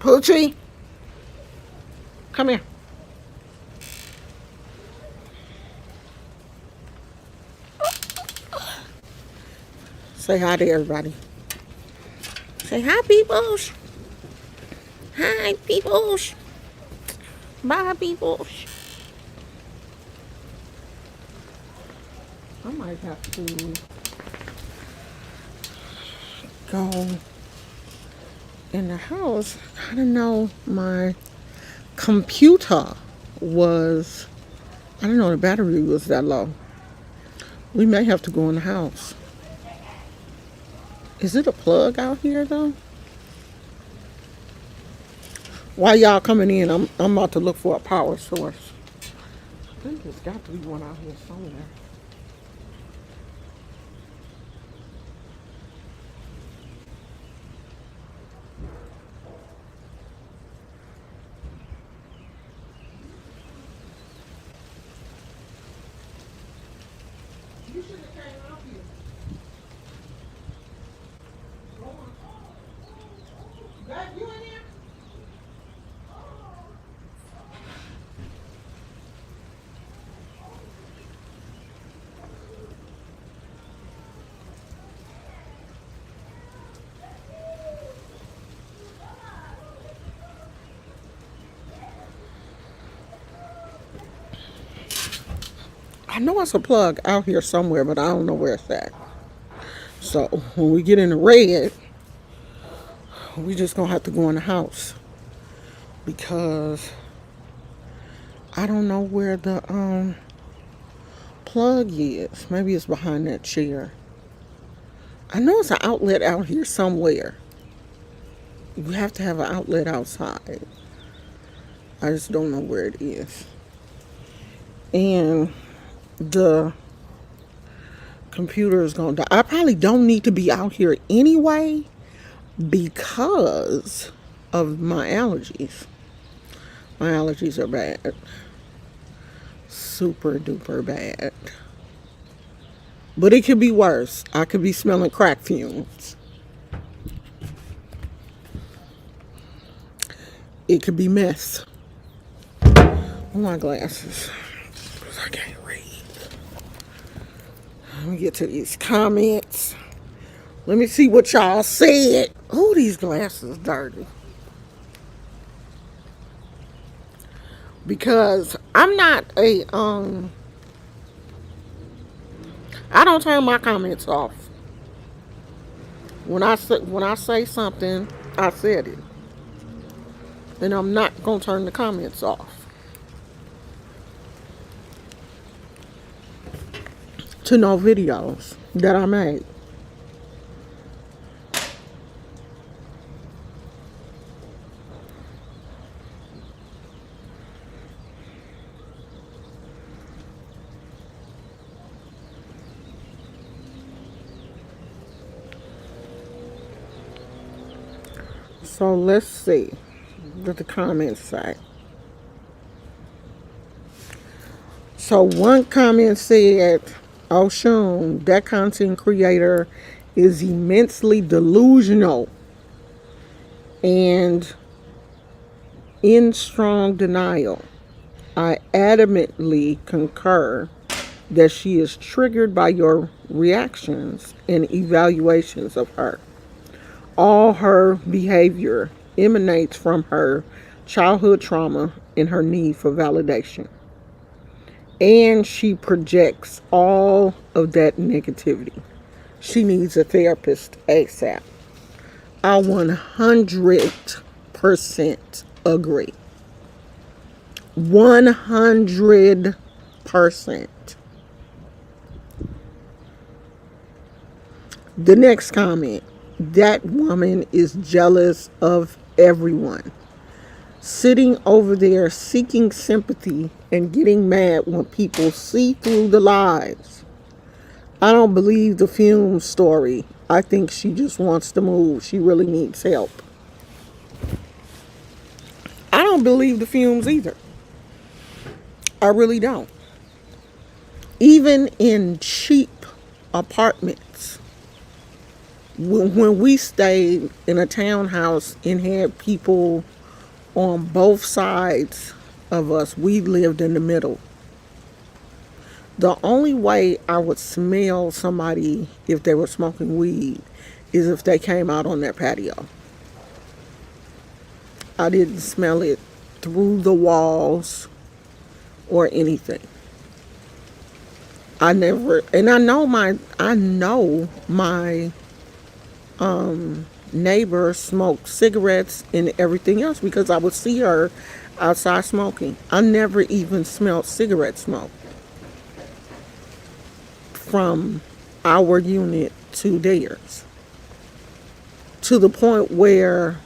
Poochie, come here. Say hi to everybody. Say hi, peoples. Hi, peoples. Bye, peoples. I might have to go in the house. I don't know. My computer was, I don't know, the battery was that low. We may have to go in the house. Is it a plug out here though? While y'all coming in, I'm about to look for a power source. I think there's got to be one out here somewhere. You should have came out here. Back you in there? I know it's a plug out here somewhere, but I don't know where it's at. So when we get in the red, we just gonna have to go in the house because I don't know where the plug is. Maybe it's behind that chair. I know it's an outlet out here somewhere. You have to have an outlet outside. I just don't know where it is. And the computer is gonna die. I probably don't need to be out here anyway because of my allergies. My allergies are bad. Super duper bad. But it could be worse. I could be smelling crack fumes. It could be mess. Oh, my glasses. Because I can't read. Let me get to these comments. Let me see what y'all said. Oh, these glasses dirty. Because I'm not a I don't turn my comments off. When I say something, I said it. And I'm not gonna turn the comments off. To no videos that I made. So let's see what the comments say. So one comment said, "Oh, Shun, that content creator is immensely delusional and in strong denial. I adamantly concur that she is triggered by your reactions and evaluations of her. All her behavior emanates from her childhood trauma and her need for validation. And she projects all of that negativity. She needs a therapist ASAP." I 100% agree. 100%. The next comment. That woman is jealous of everyone. Sitting over there seeking sympathy and getting mad when people see through the lies. I don't believe the Fume story. I think she just wants to move. She really needs help. I don't believe the Fumes either. I really don't. Even in cheap apartments, When we stayed in a townhouse and had people on both sides of us, we lived in the middle. The only way I would smell somebody if they were smoking weed is if they came out on their patio. I didn't smell it through the walls or anything. I never, and I know my neighbor smoked cigarettes and everything else because I would see her outside smoking. I never even smelled cigarette smoke from our unit to theirs, to the point where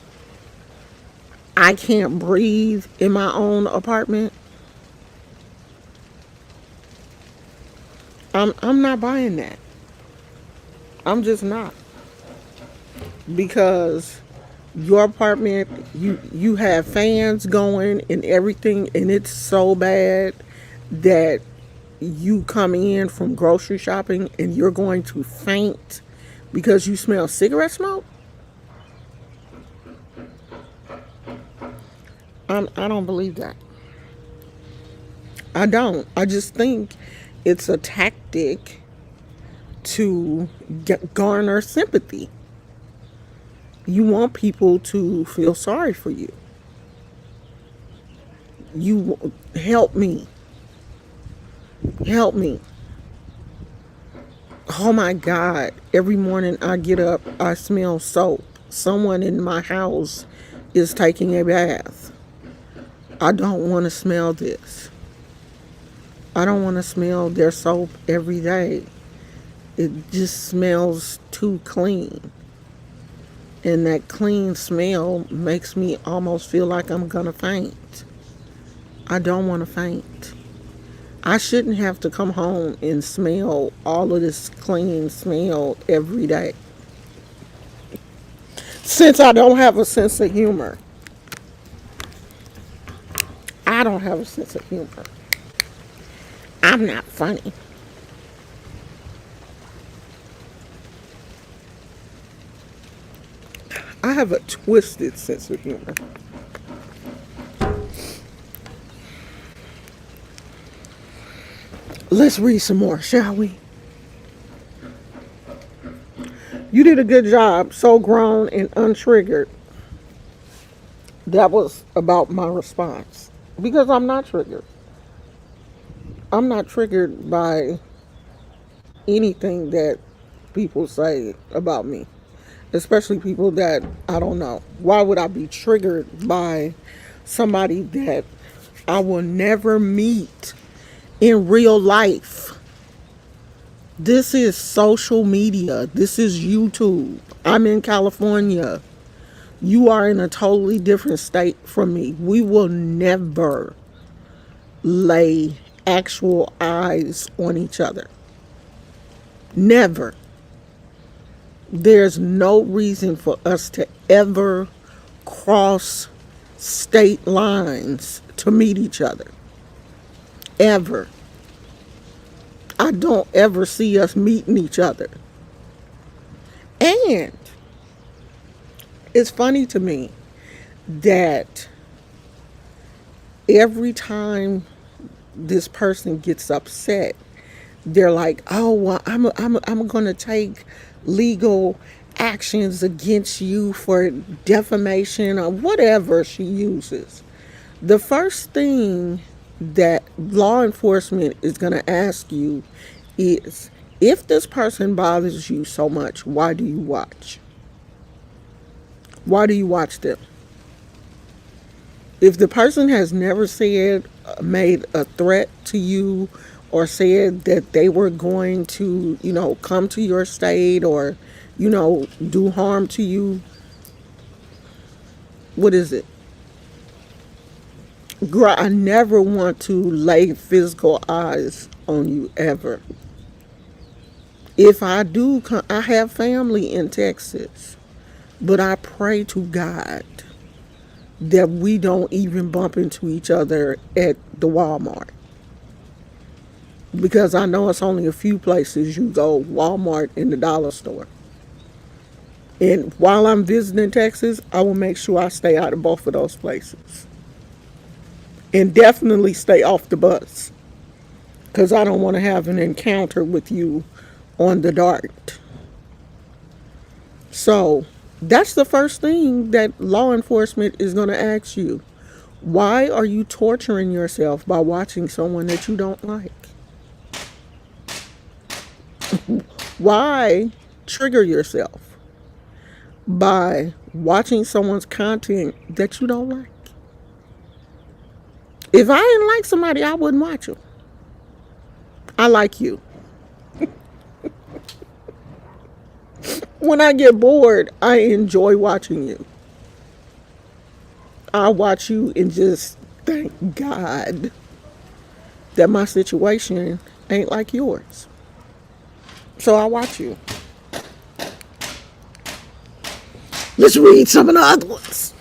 I can't breathe in my own apartment. I'm not buying that. I'm just not, because your apartment, you have fans going and everything, and it's so bad that you come in from grocery shopping and you're going to faint because you smell cigarette smoke. I don't believe that. I don't. I just think it's a tactic to garner sympathy. You want people to feel sorry for you. You help me. Help me. Oh my God. Every morning I get up, I smell soap. Someone in my house is taking a bath. I don't want to smell this. I don't want to smell their soap every day. It just smells too clean. And that clean smell makes me almost feel like I'm going to faint. I don't want to faint. I shouldn't have to come home and smell all of this clean smell every day. Since I don't have a sense of humor, I don't have a sense of humor. I'm not funny. I have a twisted sense of humor. Let's read some more, shall we? You did a good job, so grown and untriggered. That was about my response. Because I'm not triggered. I'm not triggered by anything that people say about me, especially people that I don't know. Why would I be triggered by somebody that I will never meet in real life? This is social media. This is YouTube. I'm in California. You are in a totally different state from me. We will never lay actual eyes on each other. Never. There's no reason for us to ever cross state lines to meet each other. Ever. I don't ever see us meeting each other. And it's funny to me that every time this person gets upset, they're like, "Oh, well, I'm going to take legal actions against you for defamation," or whatever she uses. The first thing that law enforcement is going to ask you is, if this person bothers you so much, why do you watch? Why do you watch them? If the person has never made a threat to you, or said that they were going to, come to your state or, do harm to you, what is it? Girl, I never want to lay physical eyes on you ever. If I do, I have family in Texas, but I pray to God that we don't even bump into each other at the Walmart. Because I know it's only a few places you go, Walmart and the dollar store. And while I'm visiting Texas, I will make sure I stay out of both of those places. And definitely stay off the bus. Because I don't want to have an encounter with you on the dart. So that's the first thing that law enforcement is going to ask you. Why are you torturing yourself by watching someone that you don't like? Why trigger yourself by watching someone's content that you don't like? If I didn't like somebody, I wouldn't watch them. I like you. When I get bored, I enjoy watching you. I watch you and just thank God that my situation ain't like yours. So I watch you. Let's read some of the other ones.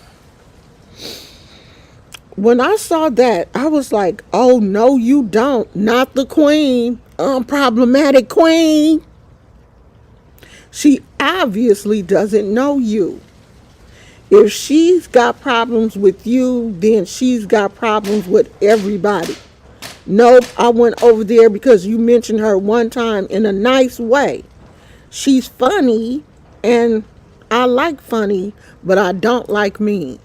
When I saw that, I was like, oh, no, you don't. Not the queen. Unproblematic queen. She obviously doesn't know you. If she's got problems with you, then she's got problems with everybody. Nope, I went over there because you mentioned her one time in a nice way. She's funny, and I like funny, but I don't like mean.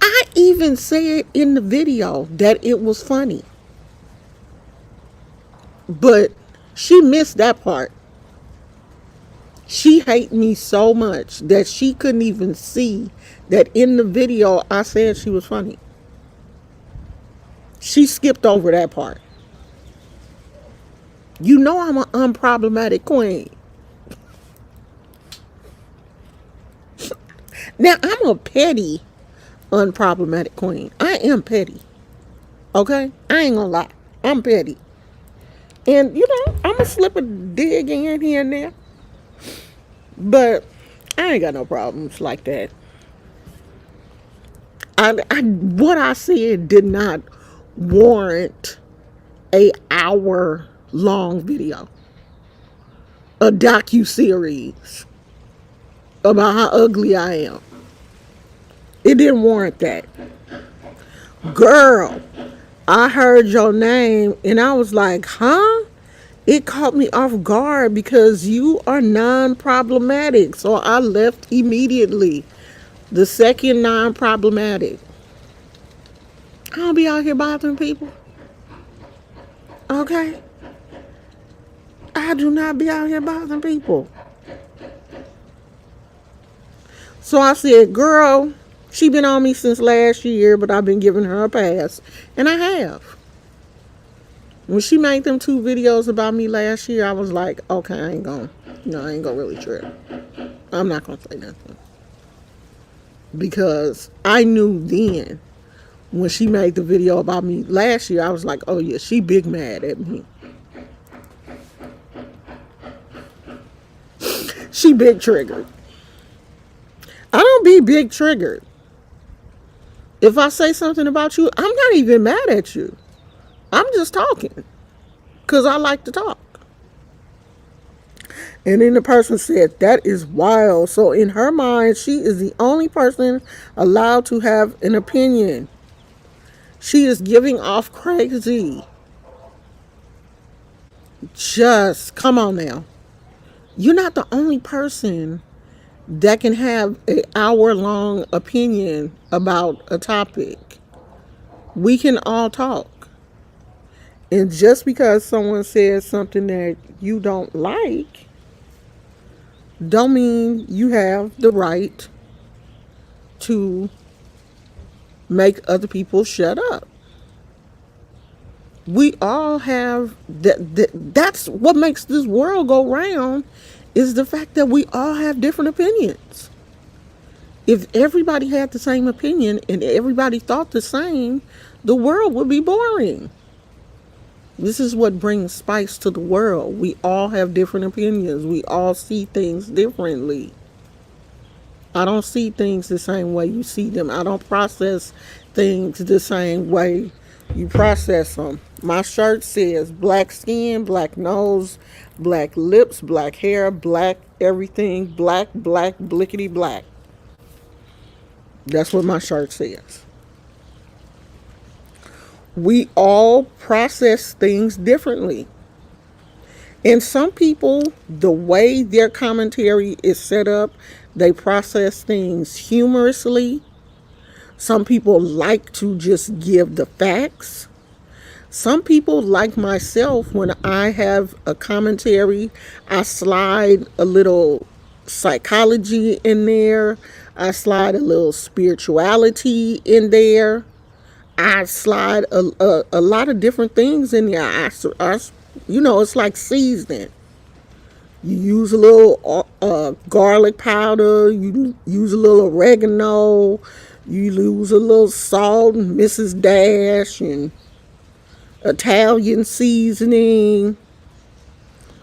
I even said in the video that it was funny. But she missed that part. She hated me so much that she couldn't even see that in the video I said she was funny. She skipped over that part. You know I'm an unproblematic queen. Now, I'm a petty, unproblematic queen. I am petty. Okay? I ain't gonna lie. I'm petty. And, I'm going to slip a dig in here and there. But I ain't got no problems like that. What I said did not warrant a hour-long video. A docu-series about how ugly I am. It didn't warrant that. Girl, I heard your name and I was like, huh? It caught me off guard because you are non-problematic. So I left immediately. The second non-problematic. I don't be out here bothering people. Okay? I do not be out here bothering people. So I said, girl, she been on me since last year, but I've been giving her a pass. And I have. When she made them 2 videos about me last year, I was like, okay, I ain't gonna really trip. I'm not gonna say nothing. Because I knew then, when she made the video about me last year, I was like, oh yeah, she big mad at me. She big triggered. I don't be big triggered. If I say something about you, I'm not even mad at you. I'm just talking. Because I like to talk. And then the person said, that is wild. So in her mind, she is the only person allowed to have an opinion. She is giving off crazy. Just, come on now. You're not the only person that can have an hour-long opinion about a topic. We can all talk. And just because someone says something that you don't like, don't mean you have the right to make other people shut up. We all have that's what makes this world go round, is the fact that we all have different opinions. If everybody had the same opinion and everybody thought the same, the world would be boring. This is what brings spice to the world. We all have different opinions. We all see things differently. I don't see things the same way you see them. I don't process things the same way You process them. My shirt says black skin, black nose, black lips, black hair, black everything, black, black, blickety black. That's what my shirt says. We all process things differently. And some people, the way their commentary is set up, they process things humorously. Some people like to just give the facts. Some people, like myself, when I have a commentary, I slide a little psychology in there. I slide a little spirituality in there. I slide a lot of different things in there. It's like seasoning. You use a little garlic powder. You use a little oregano. You use a little salt and Mrs. Dash and Italian seasoning,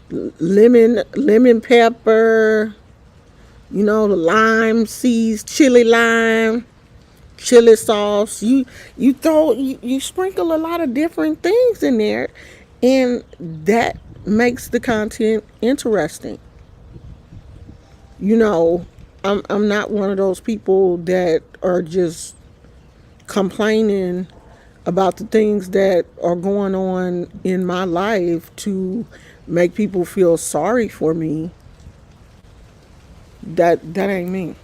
lemon pepper, the lime seeds, chili lime, chili sauce. You sprinkle a lot of different things in there, and that makes the content interesting. I'm not one of those people that are just complaining about the things that are going on in my life to make people feel sorry for me. That ain't me.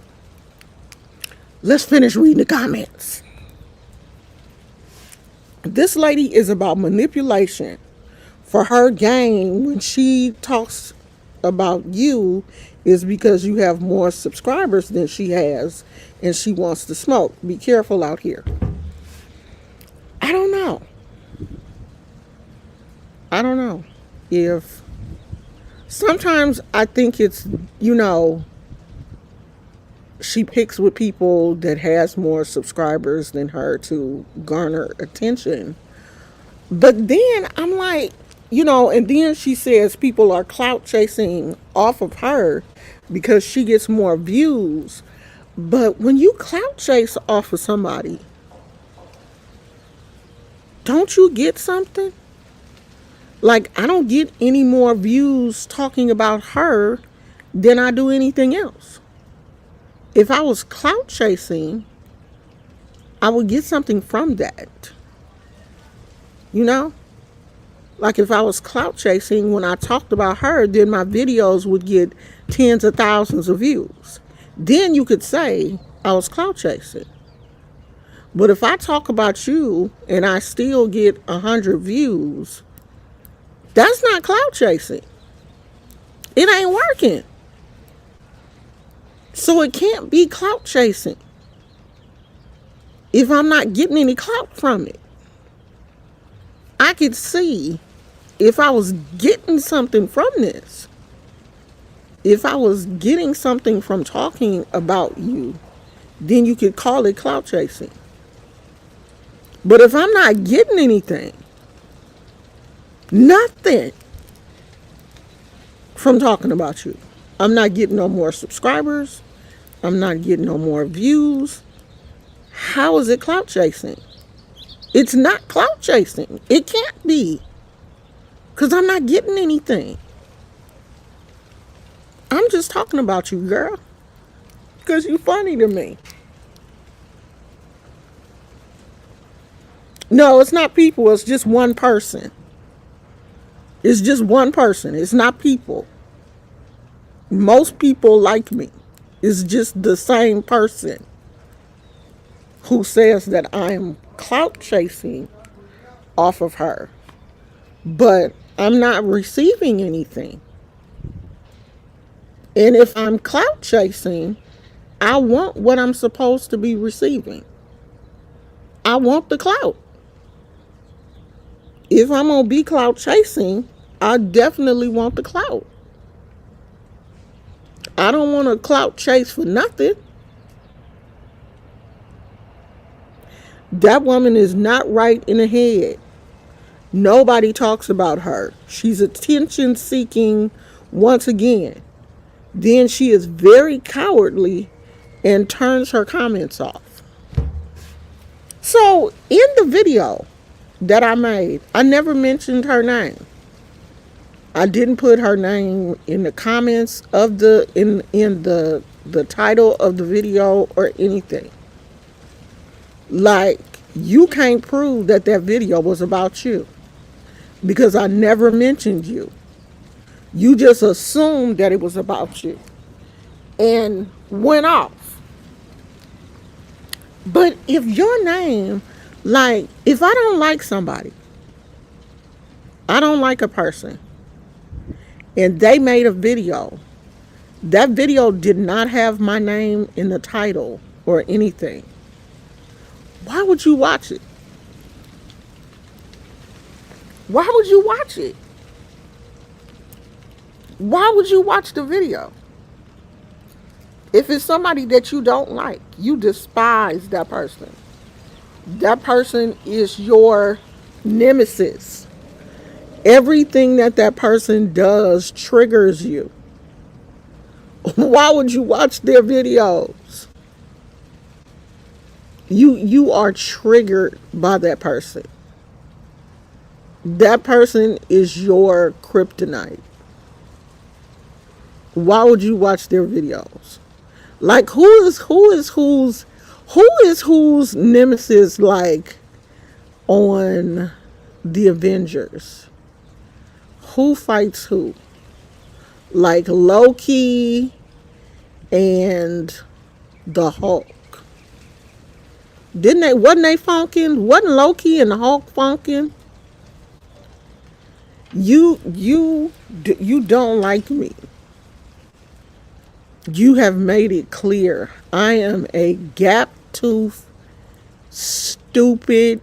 Let's finish reading the comments. This lady is about manipulation. For her gain, when she talks about you, is because you have more subscribers than she has and she wants to smoke. Be careful out here. I don't know. If sometimes I think it's, she picks with people that has more subscribers than her to garner attention. But then I'm like, and then she says people are clout chasing off of her because she gets more views. But when you clout chase off of somebody, don't you get something? Like, I don't get any more views talking about her than I do anything else. If I was clout chasing, I would get something from that. Like if I was clout chasing, when I talked about her, then my videos would get tens of thousands of views. Then you could say I was clout chasing. But if I talk about you and I still get 100 views, that's not clout chasing. It ain't working. So it can't be clout chasing if I'm not getting any clout from it. I could see if I was getting something from this, if I was getting something from talking about you, then you could call it clout chasing. But if I'm not getting anything, nothing from talking about you, I'm not getting no more subscribers, I'm not getting no more views, how is it clout chasing? It's not clout chasing. It can't be. Because I'm not getting anything. I'm just talking about you, girl. Because you're funny to me. No, it's not people. It's just one person. It's just one person. It's not people. Most people like me. It's just the same person who says that I'm clout chasing off of her. But I'm not receiving anything. And if I'm clout chasing, I want what I'm supposed to be receiving. I want the clout. If I'm going to be clout chasing, I definitely want the clout. I don't want to clout chase for nothing. That woman is not right in the head. Nobody talks about her. She's attention seeking once again. Then she is very cowardly and turns her comments off. So in the video, that I made, I never mentioned her name. I didn't put her name in the comments of the title of the video or anything. Like, you can't prove that that video was about you because I never mentioned you. You just assumed that it was about you and went off. But if your name, like, if I don't like somebody, I don't like a person, and they made a video, that video did not have my name in the title or anything, why would you watch it? Why would you watch it? Why would you watch the video? If it's somebody that you don't like, you despise that person. That person is your nemesis. Everything that that person does triggers you. Why would you watch their videos? You are triggered by that person. That person is your kryptonite. Why would you watch their videos? Like, whose nemesis, like, on the Avengers? Who fights who? Like Loki and the Hulk. Wasn't they funkin'? Wasn't Loki and the Hulk funkin'? You don't like me. You have made it clear I am a gap tooth, stupid,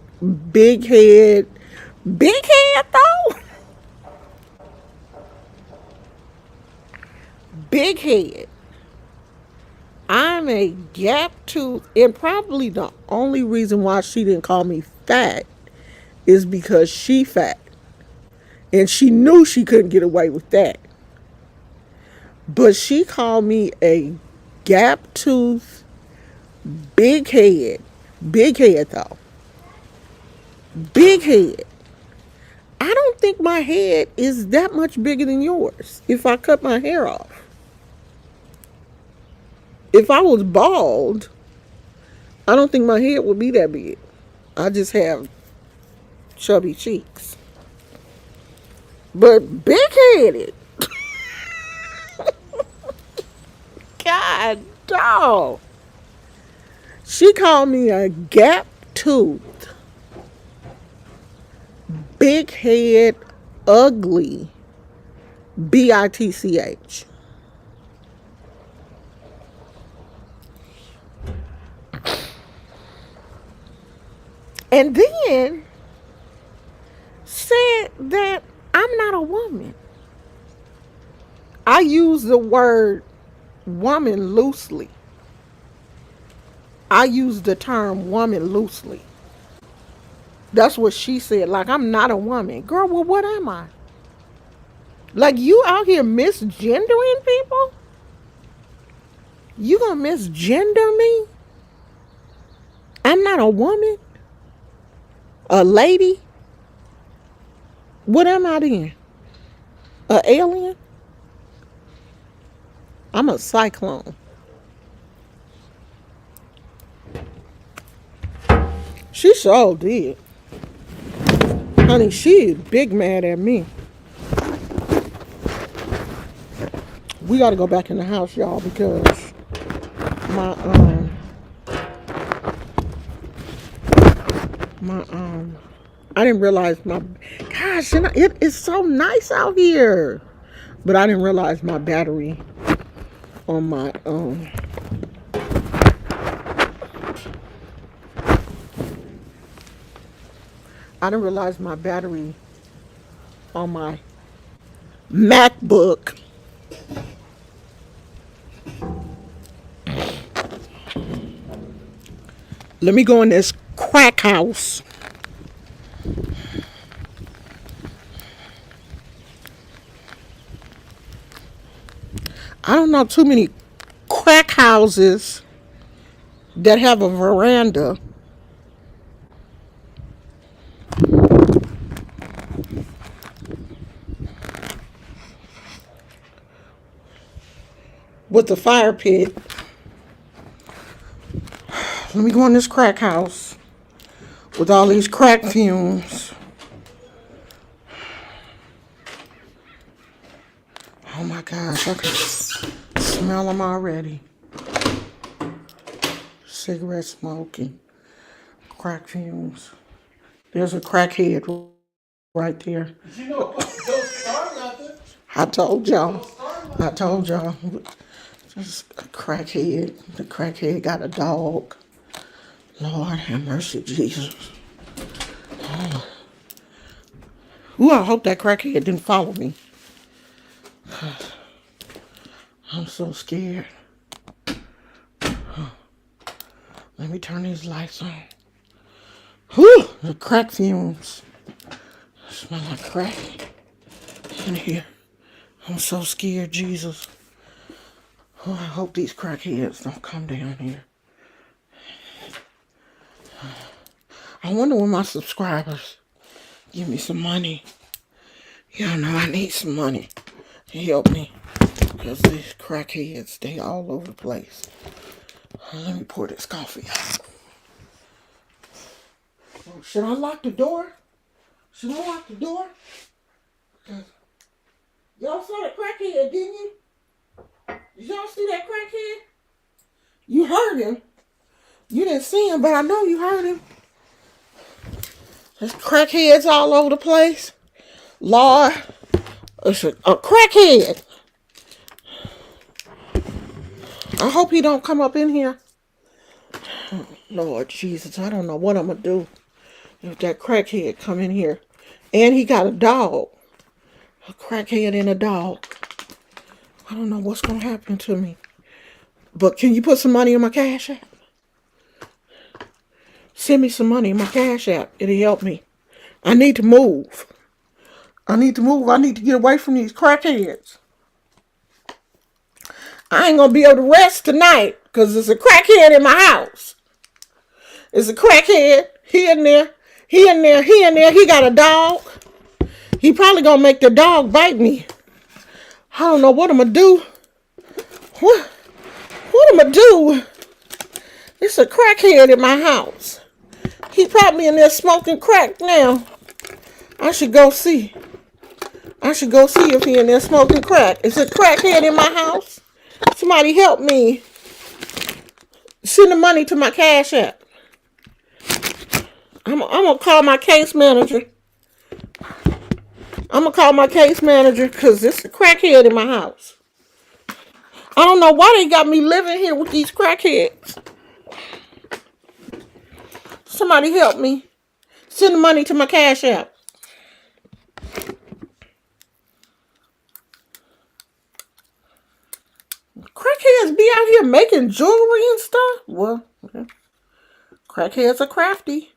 big head though? Big head. I'm a gap tooth, and probably the only reason why she didn't call me fat is because she fat. And she knew she couldn't get away with that. But she called me a gap tooth, big head. Big head though. Big head. I don't think my head is that much bigger than yours if I cut my hair off. If I was bald, I don't think my head would be that big. I just have chubby cheeks. But big headed. God dog. She called me a gap tooth, big head, ugly, bitch. And then said that I'm not a woman. I use the word woman loosely. I use the term woman loosely. That's what she said. Like, I'm not a woman. Girl, well, what am I? Like, you out here misgendering people? You gonna misgender me? I'm not a woman? A lady? What am I then? A alien? I'm a cyclone. She sure did. Honey, she is big mad at me. We gotta go back in the house, y'all, because my I didn't realize my gosh, it is so nice out here. But I didn't realize my battery on my I didn't realize my battery on my MacBook let me go in this crack house. I don't know too many crack houses that have a veranda. with the fire pit. Let me go in this crack house with all these crack fumes. Oh my gosh, I can smell them already. Cigarette smoking, crack fumes. There's a crackhead right there. You know, don't start nothing. I told y'all. Don't start nothing. I told y'all. Just a crackhead. The crackhead got a dog. Lord have mercy, Jesus. Ooh, I hope that crackhead didn't follow me. I'm so scared. Let me turn these lights on. Whew, the crack fumes. Smell like crack in here. I'm so scared, Jesus. Oh, I hope these crackheads don't come down here. I wonder when my subscribers give me some money. Y'all know I need some money to help me. Because these crackheads, they all over the place. Let me pour this coffee out. Oh, should I lock the door? Should I lock the door? Y'all saw the crackhead, didn't you? Did y'all see that crackhead? You heard him. You didn't see him, but I know you heard him. There's crackheads all over the place. Lord, it's a crackhead. I hope he don't come up in here. Lord Jesus, I don't know what I'm going to do if that crackhead come in here. And he got a dog. A crackhead and a dog. I don't know what's going to happen to me. But can you put some money in my Cash App? Send me some money in my Cash App. It'll help me. I need to move. I need to move. I need to get away from these crackheads. I ain't going to be able to rest tonight because there's a crackhead in my house. There's a crackhead. He in there. He in there. He in there. He got a dog. He probably going to make the dog bite me. I don't know what I'm going to do. What am I do? It's a crackhead in my house. He probably in there smoking crack now. I should go see. I should go see if he in there smoking crack. Is a crackhead in my house? Somebody help me. Send the money to my Cash App. I'm going to call my case manager. I'm going to call my case manager because it's a crackhead in my house. I don't know why they got me living here with these crackheads. Somebody help me. Send the money to my Cash App. Crackheads be out here making jewelry and stuff. Well, crackheads are crafty.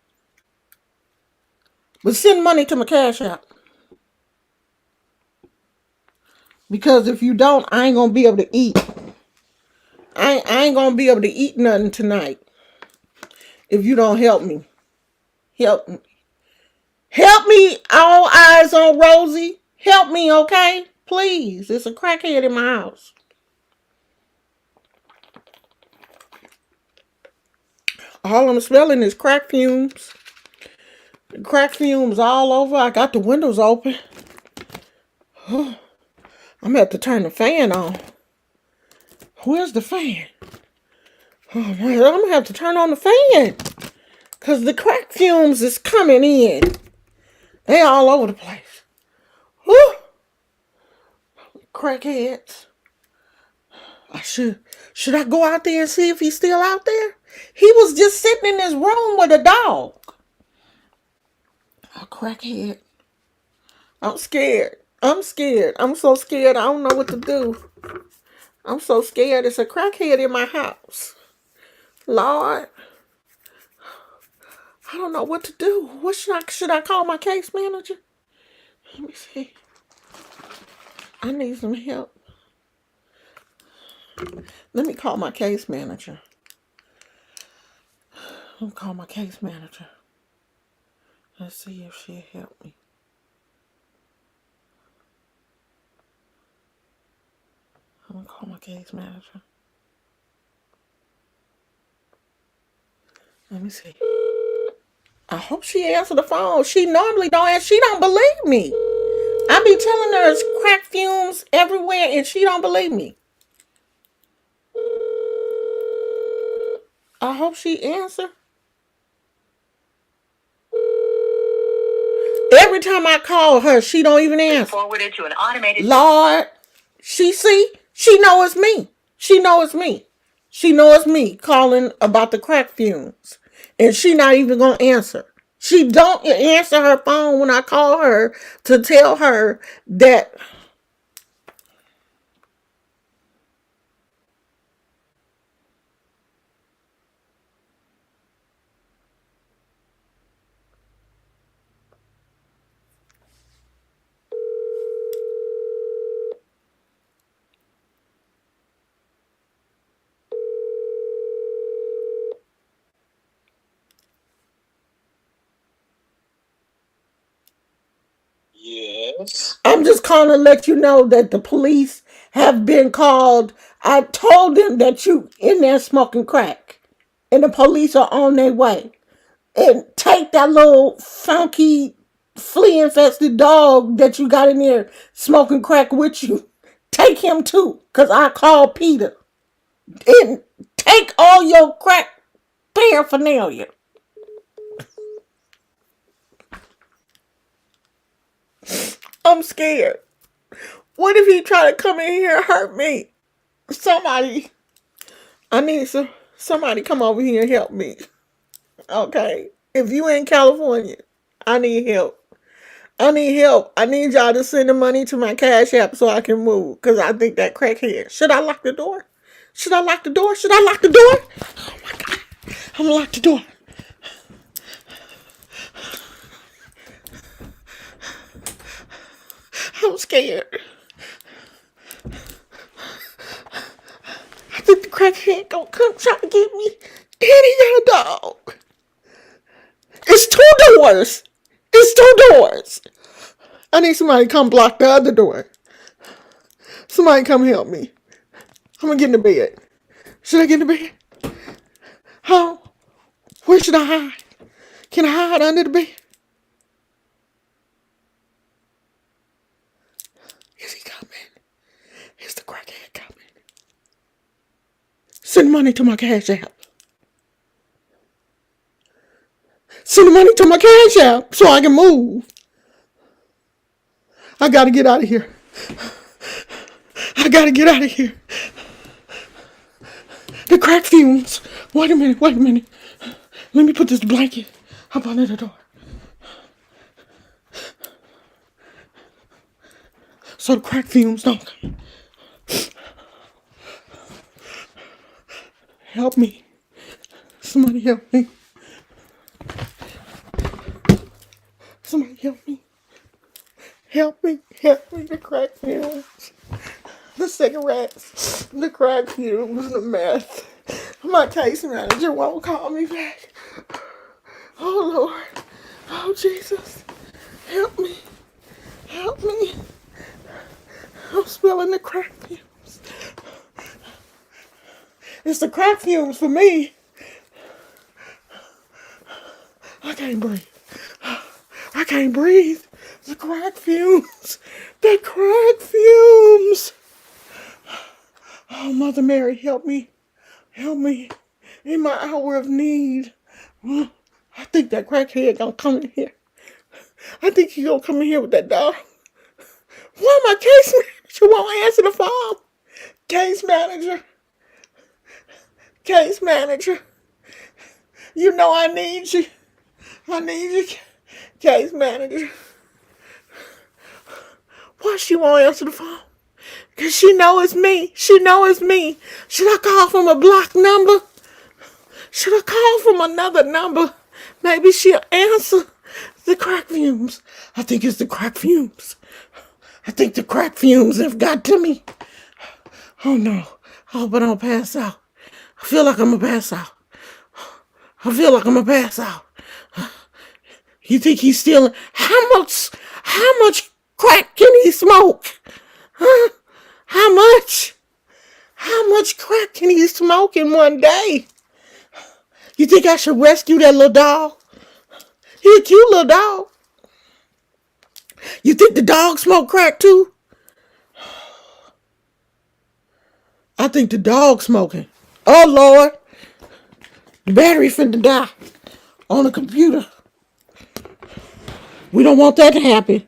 But send money to my Cash App. Because if you don't, I ain't going to be able to eat. I ain't going to be able to eat nothing tonight. If you don't help me. Help me. Help me, all eyes on Rosie. Help me, okay? Please. It's a crackhead in my house. All I'm smelling is crack fumes. Crack fumes all over. I got the windows open. I'm going to have to turn the fan on. Where's the fan? Oh, man, I'm going to have to turn on the fan. Because the crack fumes is coming in. They all over the place. Whew. Crackheads. Should I go out there and see if he's still out there? He was just sitting in his room with a dog. A crackhead. I'm scared. I'm scared. I'm so scared. I don't know what to do. I'm so scared. It's a crackhead in my house. Lord. I don't know what to do. What should I call my case manager? Let me see. I need some help. Let me call my case manager. Let me call my case manager. Let's see if she'll help me. I'm gonna call my case manager. Let me see. I hope she answered the phone. She normally don't answer. She don't believe me. I be telling her it's crack fumes everywhere and she don't believe me. I hope she answer. Every time I call her, she don't even answer. Forwarded to an automated. Lord, she know it's me. She know it's me. She know it's me calling about the crack fumes, and she not even gonna answer. She don't answer her phone when I call her to tell her that. Yes. I'm just calling to let you know that the police have been called. I told them that you in there smoking crack, and the police are on their way. And take that little funky flea infested dog that you got in there smoking crack with you. Take him too, cause I called Peter. And take all your crack paraphernalia. I'm scared. What if he try to come in here and hurt me? Somebody, I need somebody come over here and help me. Okay? If you in California, I need help. I need help. I need y'all to send the money to my Cash App so I can move. Because I think that crackhead. Should I lock the door? Should I lock the door? Should I lock the door? Oh my God. I'm going to lock the door. I'm scared. I think the crackhead going to come try to get me. And he got a dog. It's 2 doors. It's 2 doors. I need somebody to come block the other door. Somebody come help me. I'm going to get in the bed. Should I get in the bed? How? Where should I hide? Can I hide under the bed? Is he coming? Is the crackhead coming? Send money to my Cash App. Send money to my Cash App so I can move. I gotta get out of here. I gotta get out of here. The crack fumes. Wait a minute. Let me put this blanket up under the door. So the crack fumes don't come. Help me. Somebody help me. Somebody help me. Help me. The crack fumes. The cigarettes. The crack fumes. The meth. My case manager won't call me back. Oh Lord. Oh Jesus. Help me. I'm spilling the crack fumes. It's the crack fumes for me. I can't breathe. The crack fumes. Oh, Mother Mary, help me. In my hour of need. I think that crackhead gonna come in here. I think he gonna come in here with that dog. Why my case manager won't answer the phone? Case manager. You know I need you. Case manager. Why she won't answer the phone? Because she know it's me. Should I call from a blocked number? Should I call from another number? Maybe she'll answer. The crack fumes. I think it's the crack fumes. I think the crack fumes have got to me. Oh no. I hope I don't pass out. I feel like I'm going to pass out. You think he's stealing? How much crack can he smoke? Huh? How much? How much crack can he smoke in one day? You think I should rescue that little dog? He a cute little dog. You think the dog smoke crack too? I think the dog smoking. Oh Lord, the battery finna die on the computer. We don't want that to happen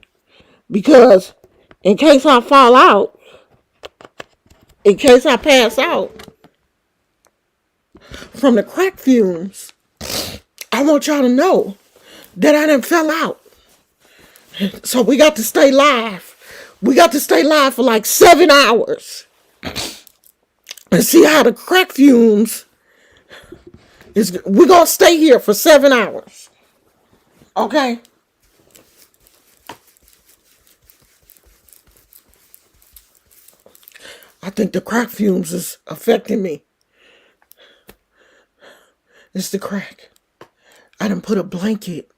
because in case I fall out, in case I pass out from the crack fumes, I want y'all to know that I done fell out. So we got to stay live. We got to stay live for like 7 hours and see how the crack fumes is. We're going to stay here for 7 hours. Okay? I think the crack fumes is affecting me. It's the crack. I done put a blanket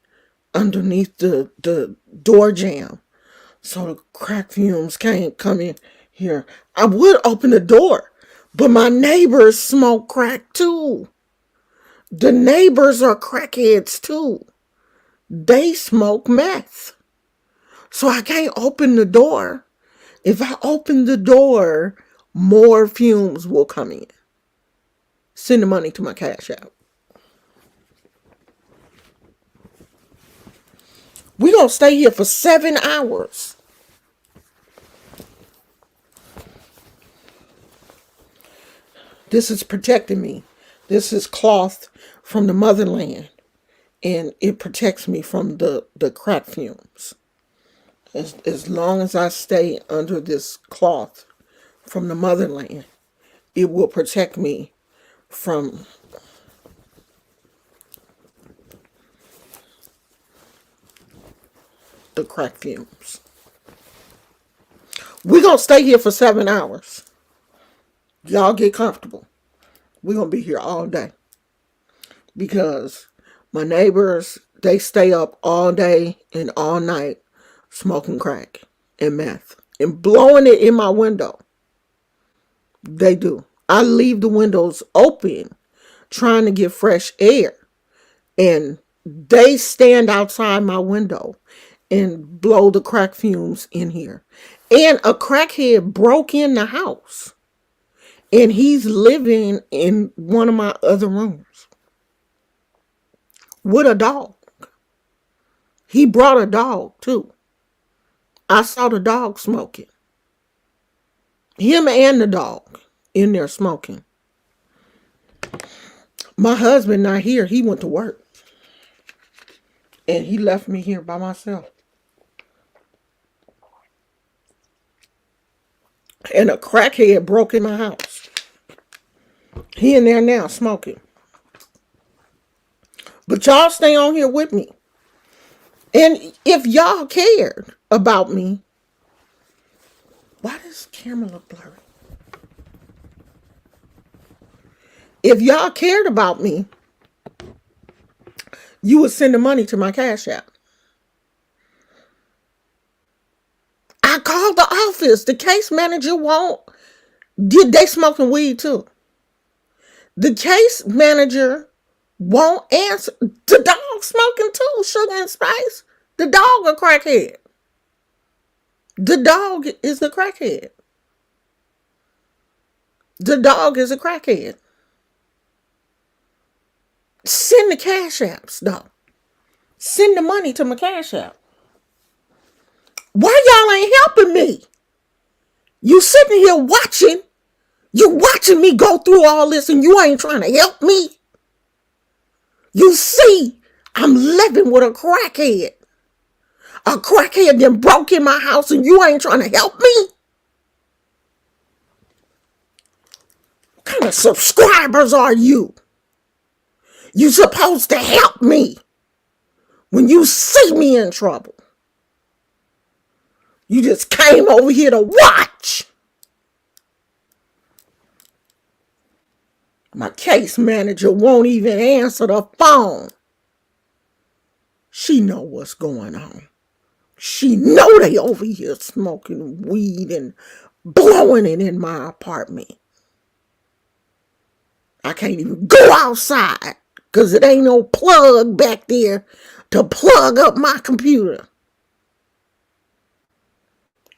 underneath the door jamb so the crack fumes can't come in here. I would open the door, but my neighbors smoke crack too. The neighbors are crackheads too. They smoke meth. So I can't open the door. If I open the door, more fumes will come in. Send the money to my Cash App. We're going to stay here for 7 hours. This is protecting me. This is cloth from the motherland. And it protects me from the crack fumes. As long as I stay under this cloth from the motherland, it will protect me from the crack fumes. We're going to stay here for 7 hours. Y'all get comfortable. We're going to be here all day. Because my neighbors, they stay up all day and all night smoking crack and meth and blowing it in my window. They do. I leave the windows open trying to get fresh air. And they stand outside my window and blow the crack fumes in here. And a crackhead broke in the house. And he's living in one of my other rooms with a dog. He brought a dog too. I saw the dog smoking. Him and the dog in there smoking. My husband not here. He went to work. And he left me here by myself. And a crackhead broke in my house. He in there now smoking. But y'all stay on here with me. And if y'all cared about me, why does the camera look blurry? If y'all cared about me, you would send the money to my Cash App. I called the office. The case manager won't. They smoking weed too. The case manager won't answer. The dog smoking too, Sugar and Spice. The dog a crackhead. The dog is a crackhead. The dog is a crackhead. Send the Cash Apps, though. Send the money to my Cash App. Why y'all ain't helping me? You sitting here watching. You watching me go through all this and you ain't trying to help me. You see, I'm living with a crackhead. A crackhead that broke in my house and you ain't trying to help me? What kind of subscribers are you? You supposed to help me when you see me in trouble. You just came over here to watch. My case manager won't even answer the phone. She know what's going on. She know they over here smoking weed and blowing it in my apartment. I can't even go outside because it ain't no plug back there to plug up my computer.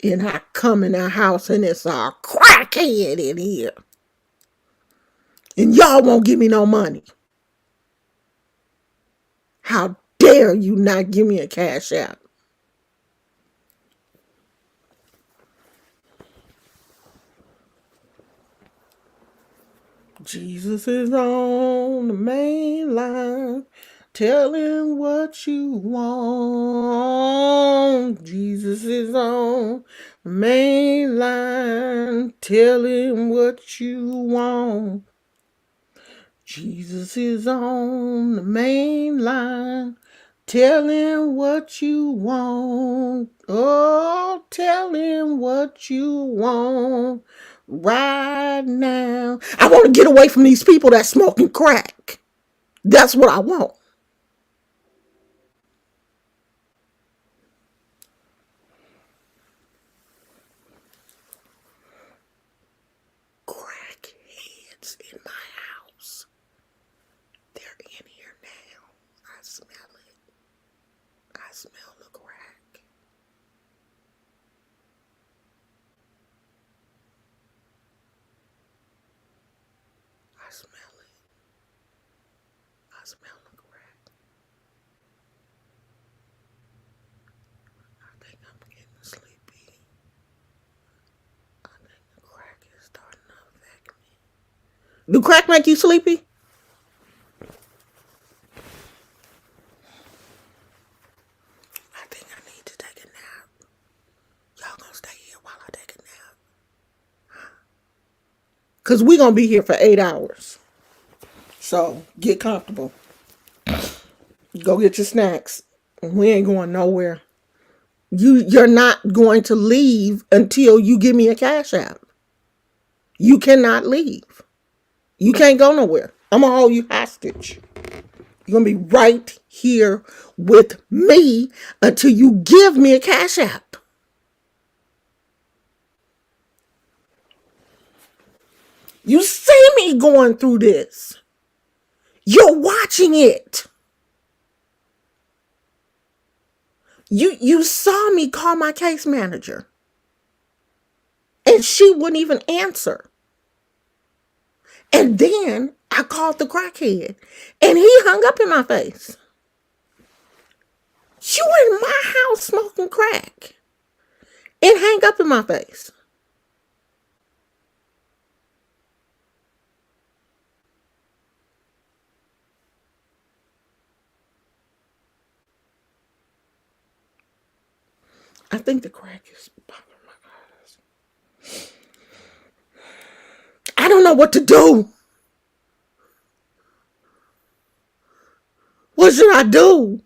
And I come in the house and it's a crackhead in here. And y'all won't give me no money. How dare you not give me a cash app? Jesus is on the main line. Tell him what you want. Jesus is on the main line. Tell him what you want. Jesus is on the main line. Tell him what you want. Oh, tell him what you want right now. I want to get away from these people that smoking crack. That's what I want. Crackheads in my house. They're in here now. I smell it. I smell the crack. I smell it. I smell the crack. I think I'm getting sleepy. I think the crack is starting to affect me. Do crack make you sleepy? I think I need to take a nap. Y'all gonna stay here while I take a nap? Because we gonna be here for 8 hours. So get comfortable. Go get your snacks. We ain't going nowhere. You're not going to leave until you give me a cash app. You cannot leave. You can't go nowhere. I'm gonna hold you hostage. You're gonna be right here with me until you give me a cash app. You see me going through this. You're watching it. You saw me call my case manager. And she wouldn't even answer. And then I called the crackhead. And he hung up in my face. You in my house smoking crack. And hang up in my face. I think the crack is bothering my eyes. I don't know what to do. What should I do?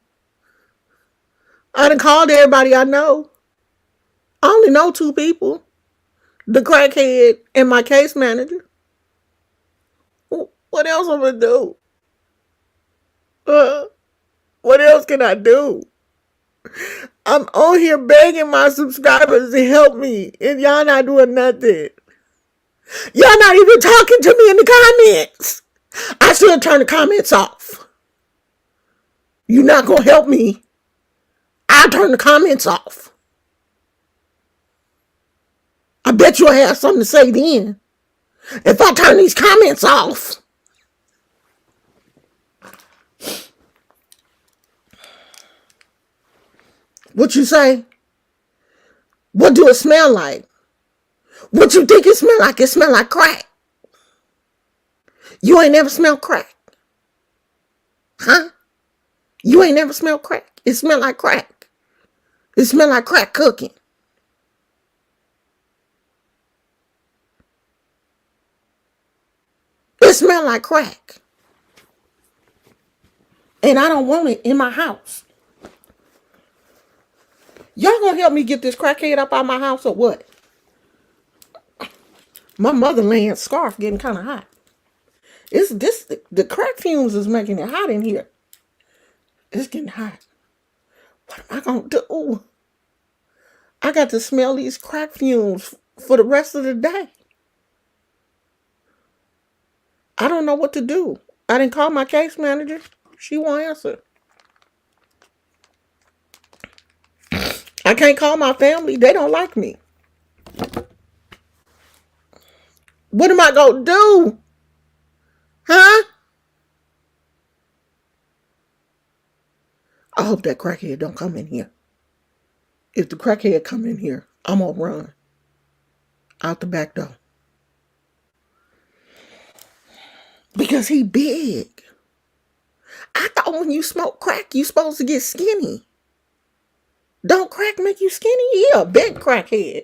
I done called everybody I know. I only know 2 people. The crackhead and my case manager. What else am I gonna do? What else can I do? I'm on here begging my subscribers to help me, and y'all not doing nothing. Y'all not even talking to me in the comments. I should have turned the comments off. You're not gonna help me. I'll turn the comments off. I bet you'll have something to say then. If I turn these comments off. What you say? What do it smell like? What you think it smell like? It smell like crack. You ain't never smelled crack. Huh? You ain't never smelled crack. It smell like crack. It smell like crack cooking. It smell like crack. And I don't want it in my house. Y'all gonna help me get this crackhead up out my house or what? My motherland scarf getting kind of hot. The crack fumes is making it hot in here. It's getting hot. What am I gonna do? I got to smell these crack fumes for the rest of the day. I don't don't know what to do. I didn't call my case manager. She won't answer. I can't call my family. They don't like me. What am I going to do? Huh? I hope that crackhead don't come in here. If the crackhead come in here, I'm going to run out the back door. Because he big. I thought when you smoke crack, you supposed to get skinny. Don't crack make you skinny? He a big crackhead.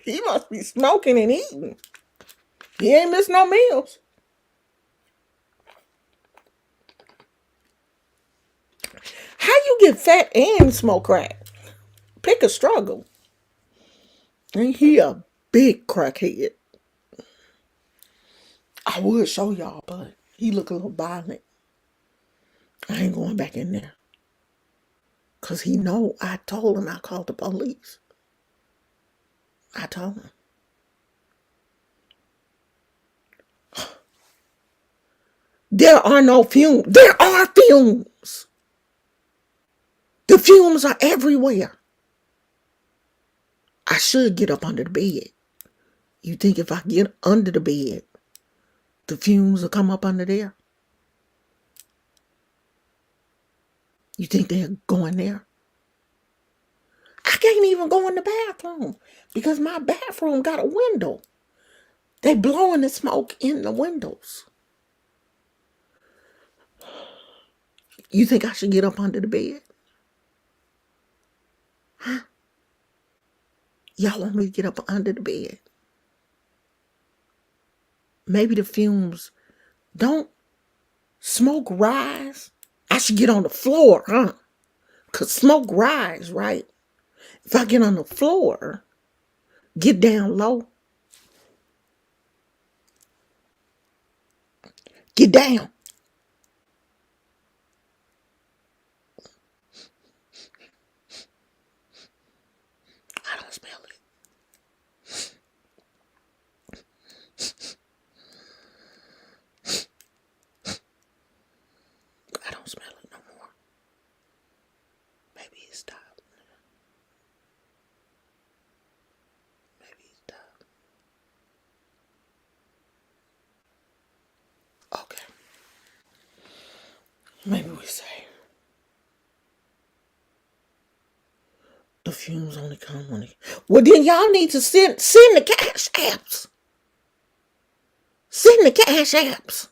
He must be smoking and eating. He ain't missed no meals. How you get fat and smoke crack? Pick a struggle. And he a big crackhead. I would show y'all, but he look a little violent. I ain't going back in there. Because he know I told him I called the police. I told him. There are no fumes. There are fumes. The fumes are everywhere. I should get up under the bed. You think if I get under the bed, the fumes will come up under there? You think they're going there? I can't even go in the bathroom because my bathroom got a window. They blowing the smoke in the windows. You think I should get up under the bed? Huh? Y'all want me to get up under the bed? Maybe the fumes don't smoke rise. I should get on the floor, huh? Because smoke rise, right? If I get on the floor, get down low. Get down. I don't smell it. I don't smell it no more. Maybe it stopped. Maybe it stopped. Okay. Maybe we say the fumes only come when it... Well, then y'all need to send the cash apps. Send the cash apps.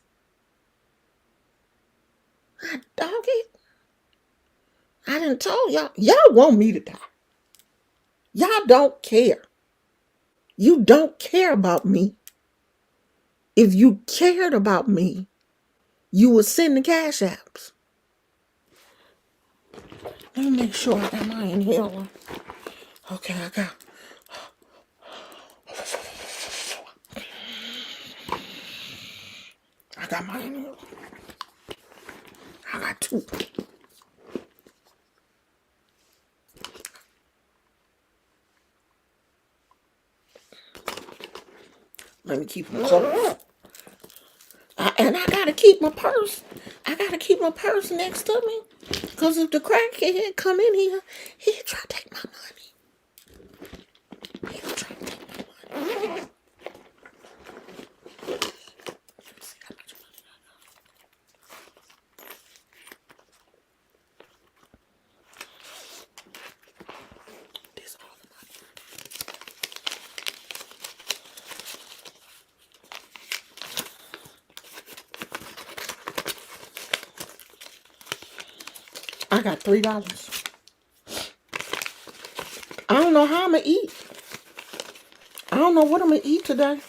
I dog it. I done told y'all. Y'all want me to die. Y'all don't care. You don't care about me. If you cared about me, you would send the cash apps. Let me make sure I got my inhaler. Okay, I got my inhaler. I got two. Let me keep them close. And I gotta keep my purse. I gotta keep my purse next to me. Because if the crackhead come in here, he'll try to take my money. He'll try to take my money. This all of my... I got $3. I don't know how I'm going to eat. I don't know what I'm going to eat today.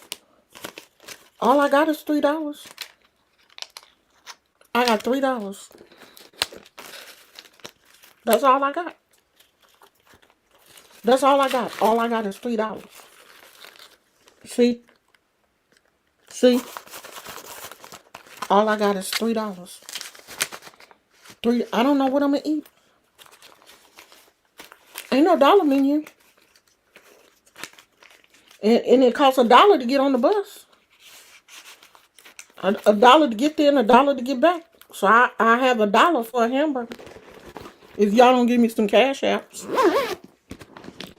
All I got is $3. I got $3. That's all I got. That's all I got. All I got is $3. See? See? All I got is $3. I don't know what I'm going to eat. Ain't no dollar menu. And it costs $1 to get on the bus. A dollar to get there and a dollar to get back. So I have a dollar for a hamburger. If y'all don't give me some cash apps,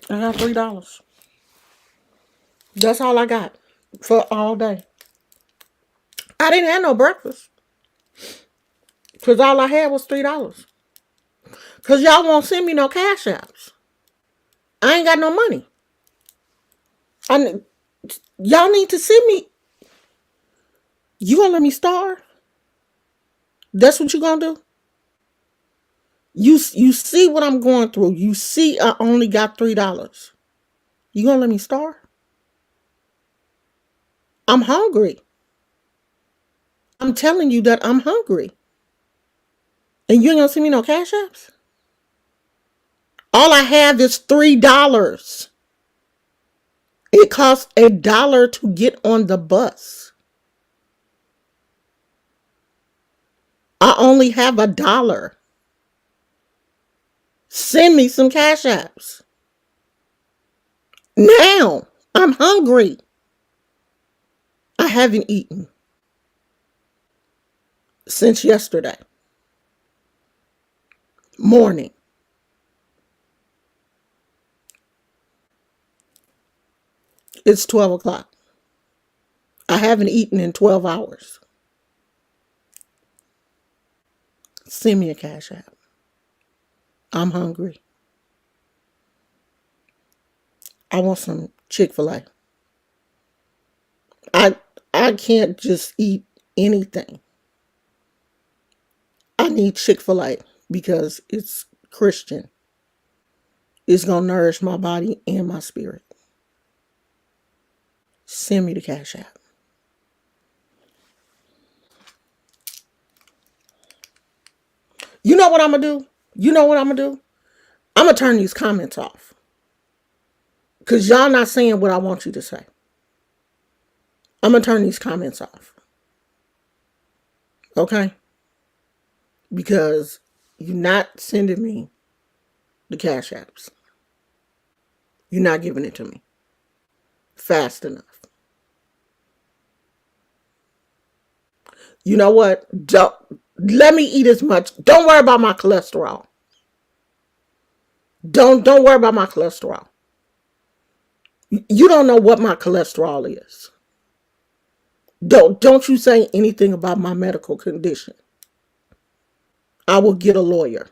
I have $3. That's all I got for all day. I didn't have no breakfast because all I had was $3. Because y'all won't send me no cash apps. I ain't got no money. I, y'all need to send me. You gonna let me starve? That's what you gonna do? You see what I'm going through. You see I only got $3. You gonna let me starve? I'm hungry. I'm telling you that I'm hungry. And you ain't gonna send me no cash apps? All I have is $3. It costs $1 to get on the bus. I only have $1. Send me some cash apps. Now, I'm hungry. I haven't eaten since yesterday morning. It's 12 o'clock. I haven't eaten in 12 hours. Send me a cash app. I'm hungry. I want some Chick-fil-A. I can't just eat anything. I need Chick-fil-A because it's Christian. It's going to nourish my body and my spirit. Send me the cash app. You know what I'm going to do? You know what I'm going to do? I'm going to turn these comments off. Because y'all not saying what I want you to say. I'm going to turn these comments off. Okay? Because you're not sending me the cash apps. You're not giving it to me fast enough. You know what? Don't let me eat as much. Don't worry about my cholesterol. Don't worry about my cholesterol. You don't know what my cholesterol is. Don't you say anything about my medical condition. I will get a lawyer.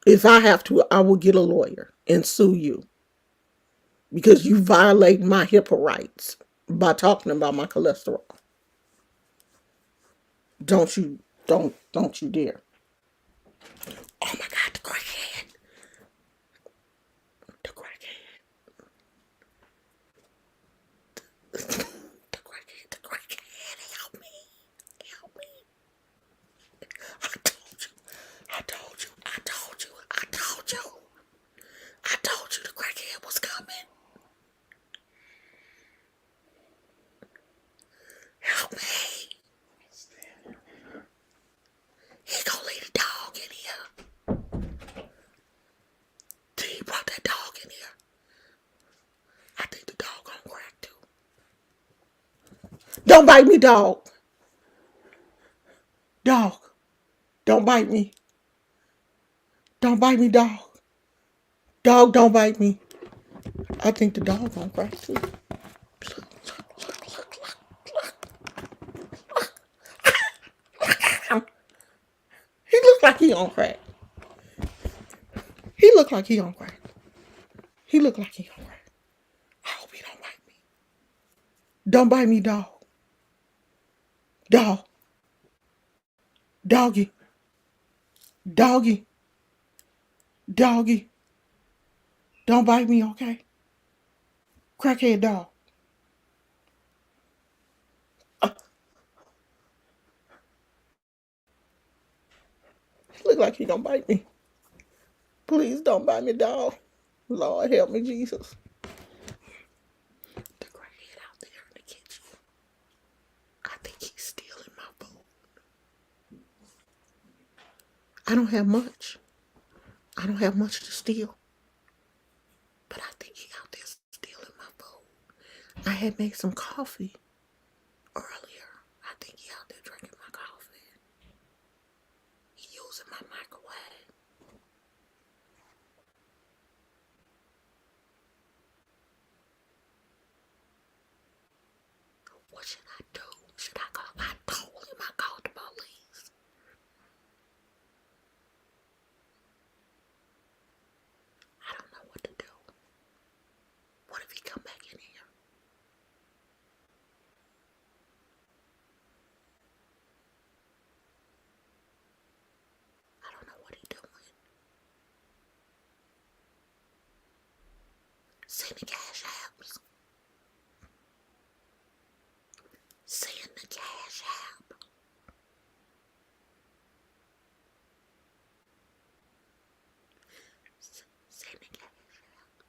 If I have to, I will get a lawyer and sue you. Because you violate my HIPAA rights by talking about my cholesterol. Don't you dare. Oh my God, the crackhead. The crackhead. The crackhead. Help me. Help me. I told you. I told you. I told you. I told you. I told you the crackhead was coming. Help me. He gonna leave the dog in here. He brought that dog in here. I think the dog gonna crack too. Don't bite me, dog. Dog. Don't bite me. Don't bite me, dog. Dog, don't bite me. I think the dog gonna crack too. He look like he on crack. He look like he on crack. He look like he on crack. I hope he don't bite me. Don't bite me, dog. Dog. Doggy. Doggy. Doggy. Don't bite me, okay? Crackhead dog. He look like he gonna bite me. Please don't bite me, dog. Lord help me, Jesus. The crackhead out there in the kitchen. I think he's stealing my food. I don't have much. I don't have much to steal. But I think he out there stealing my food. I had made some coffee think he out there drinking my coffee. He using my microwave. What should I do? Should I call? I told him I called the police. I don't know what to do. What if he come back in here? I don't know what he doing. Send the cash apps. Send the cash app. Send the cash app.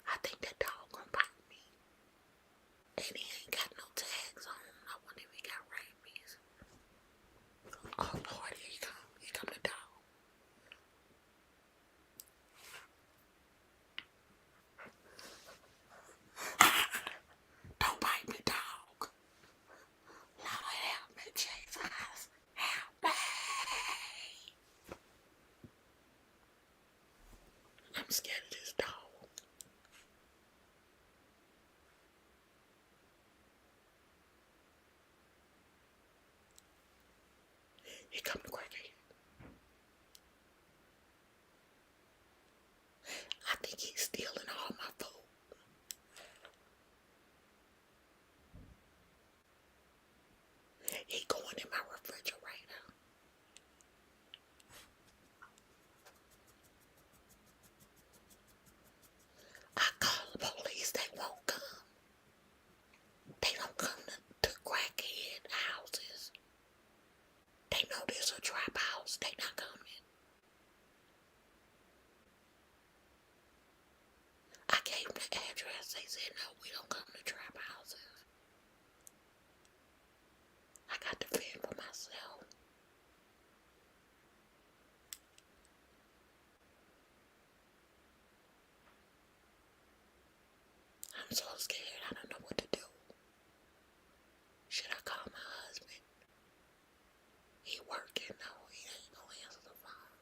I think that dog gonna bite me. And he ain't got no tags on. I wonder if he got rabies. Oh Lord, here he come. Here come the dog. Don't bite me, dog. Lord help me, Jesus. Help me. I'm scared of this dog. Here come the crackhead. I think he's stealing all my food. He going in my refrigerator. I call the police, they won't come. They don't come to crackhead houses. They know there's a trap house. They not coming. I gave them the address. They said, no, we don't come to trap houses. I got to fend for myself. I'm so scared. I don't know what to do. Should I call my husband? He working. No, he ain't gonna answer the phone.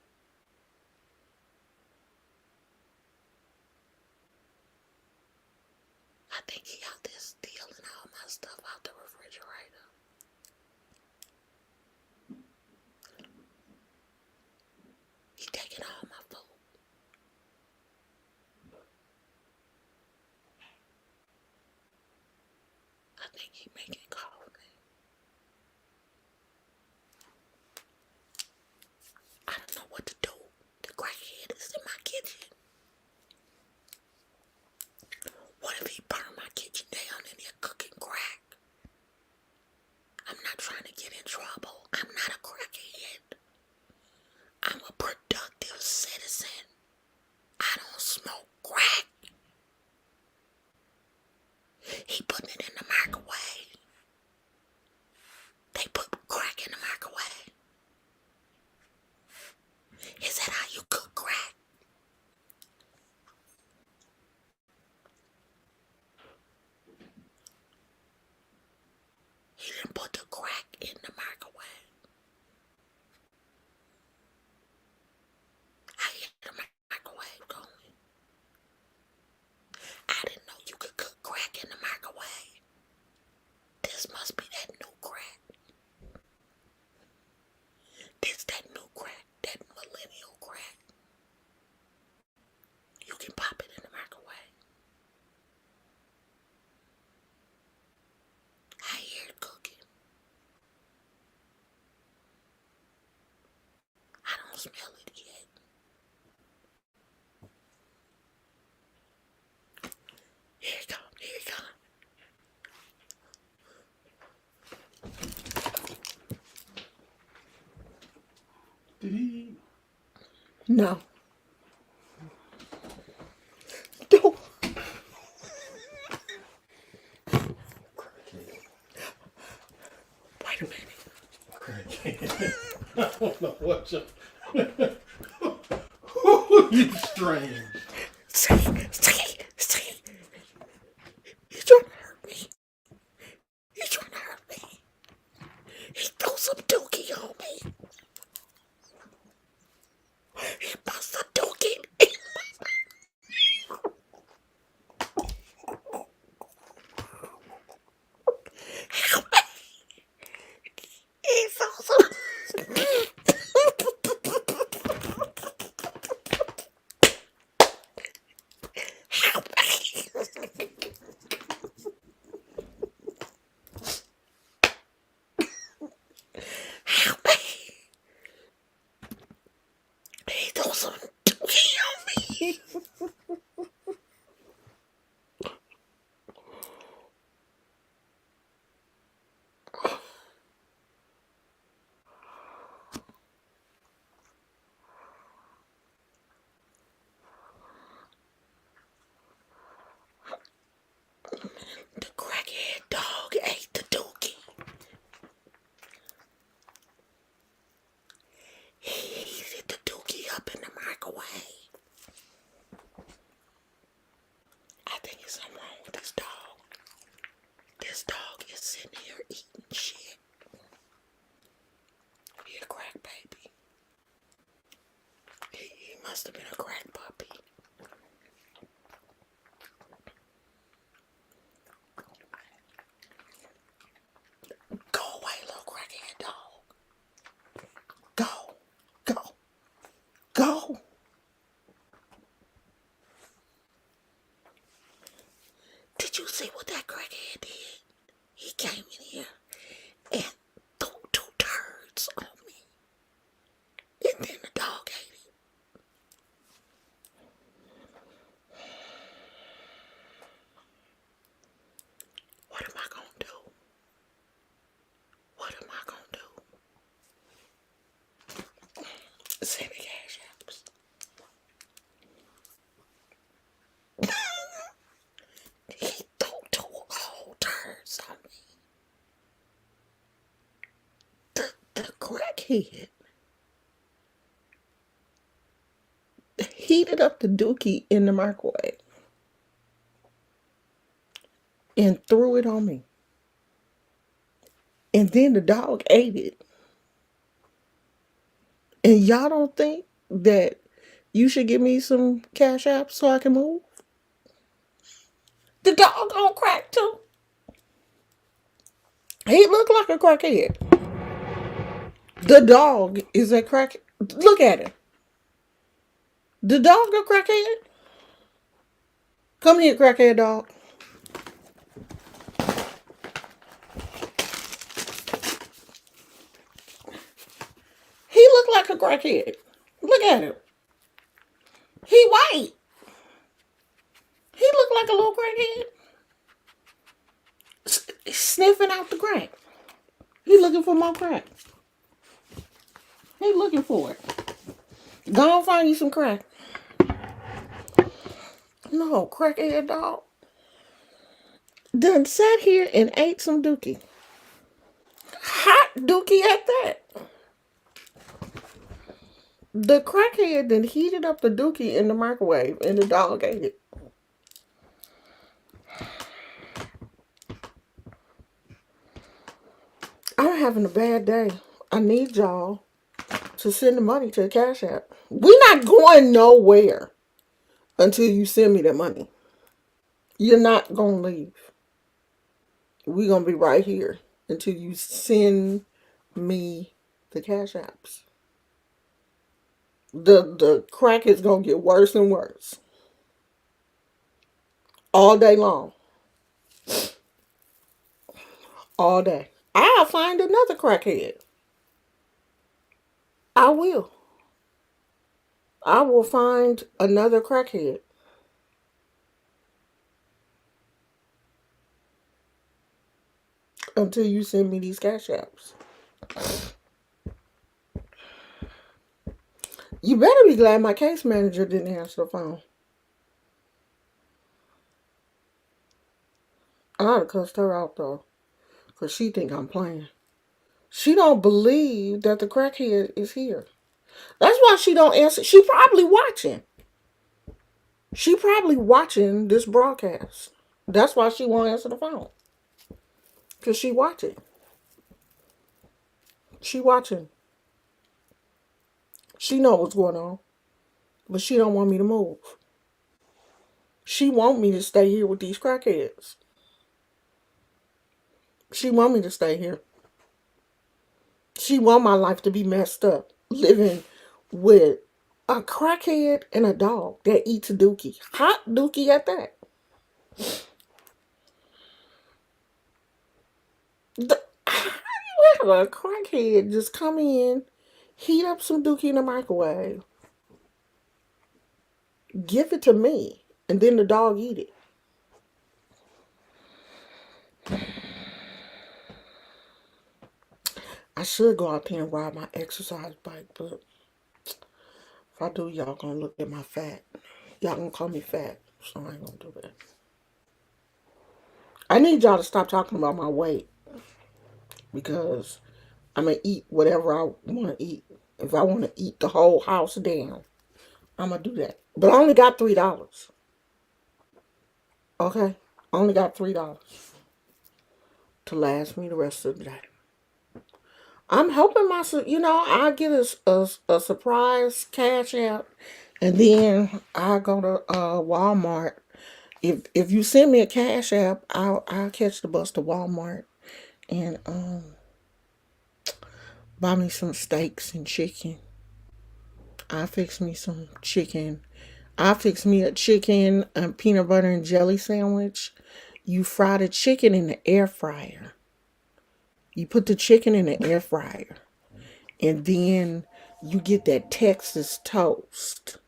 I think he out there stealing all my stuff out the refrigerator. He taking all my food. I think he making coffee. I don't know what to do. The crackhead is in my kitchen. What if he burned my kitchen down and they're cooking crack? I'm not trying to get in trouble. I'm not a crackhead. I'm a productive citizen. I don't smoke crack. He putting it in the microwave. They put crack in the microwave. Is that how you cook crack? He didn't put the crack in the microwave. I hear the microwave going. I didn't know you could cook crack in the microwave. This must be that new crack. This that new crack, that millennial crack. You can pop it in the microwave. I hear it cooking. I don't smell it yet. Here it come, here it come. Did he? No. Don't. Wait a minute. Crackhead. I don't know what you. Who You're strange. See, he's trying to hurt me. He's trying to hurt me. He threw some dookie on me. He must have dookie. He threw some. Help me. Help me. He threw some dookie on me. The crackhead dog ate the dookie. He heated the dookie up in the microwave. I think it's something wrong with this dog. This dog is sitting here eating shit. He a crack baby. He must have been a crack puppy. Go away, little crackhead dog. Go. Go. Go. Did you see what that crackhead did? He came in here and threw 2 turds on me. And then the dog ate it. What am I gonna do? What am I gonna do? Send me cash apps. He threw 2 whole turds on me. The crackhead heated up the dookie in the microwave and threw it on me. And then the dog ate it. And y'all don't think that you should give me some cash apps so I can move? The dog on crack too. He looked like a crackhead. The dog is a crack. Look at him. The dog a crackhead? Come here, crackhead dog. He looked like a crackhead. Look at him. He white. He looked like a little crackhead. Sniffing out the crack. He looking for more crack. He looking for it. Go and find you some crack. No, crackhead dog. Done sat here and ate some dookie. Hot dookie at that. The crackhead then heated up the dookie in the microwave and the dog ate it. I'm having a bad day. I need y'all to send the money to the Cash App. We're not going nowhere until you send me the money. You're not going to leave. We're going to be right here until you send me the Cash Apps. The crack is going to get worse and worse. All day long. All day. I'll find another crackhead. I will. I will find another crackhead. Until you send me these Cash Apps. You better be glad my case manager didn't answer the phone. I'd have cussed her out though. Because she think I'm playing. She don't believe that the crackhead is here. That's why she don't answer. She probably watching. She probably watching this broadcast. That's why she won't answer the phone. Cause she watching. She watching. She know what's going on, but she don't want me to move. She want me to stay here with these crackheads. She want me to stay here. She want my life to be messed up, living with a crackhead and a dog that eats a dookie. Hot dookie at that. How do you have a crackhead just come in, heat up some dookie in the microwave, give it to me, and then the dog eat it? I should go out there and ride my exercise bike, but if I do, y'all gonna look at my fat. Y'all gonna call me fat, so I ain't gonna do that. I need y'all to stop talking about my weight because I'm gonna eat whatever I want to eat. If I want to eat the whole house down, I'm gonna do that. But I only got $3. Okay, I only got $3 to last me the rest of the day. I'm hoping I get a surprise cash out, and then I go to Walmart. If you send me a cash app, I'll catch the bus to Walmart and buy me some steaks and chicken. I'll fix me some chicken. I'll fix me a chicken and peanut butter and jelly sandwich. You fry the chicken in the air fryer. You put the chicken in the air fryer, and then you get that Texas toast.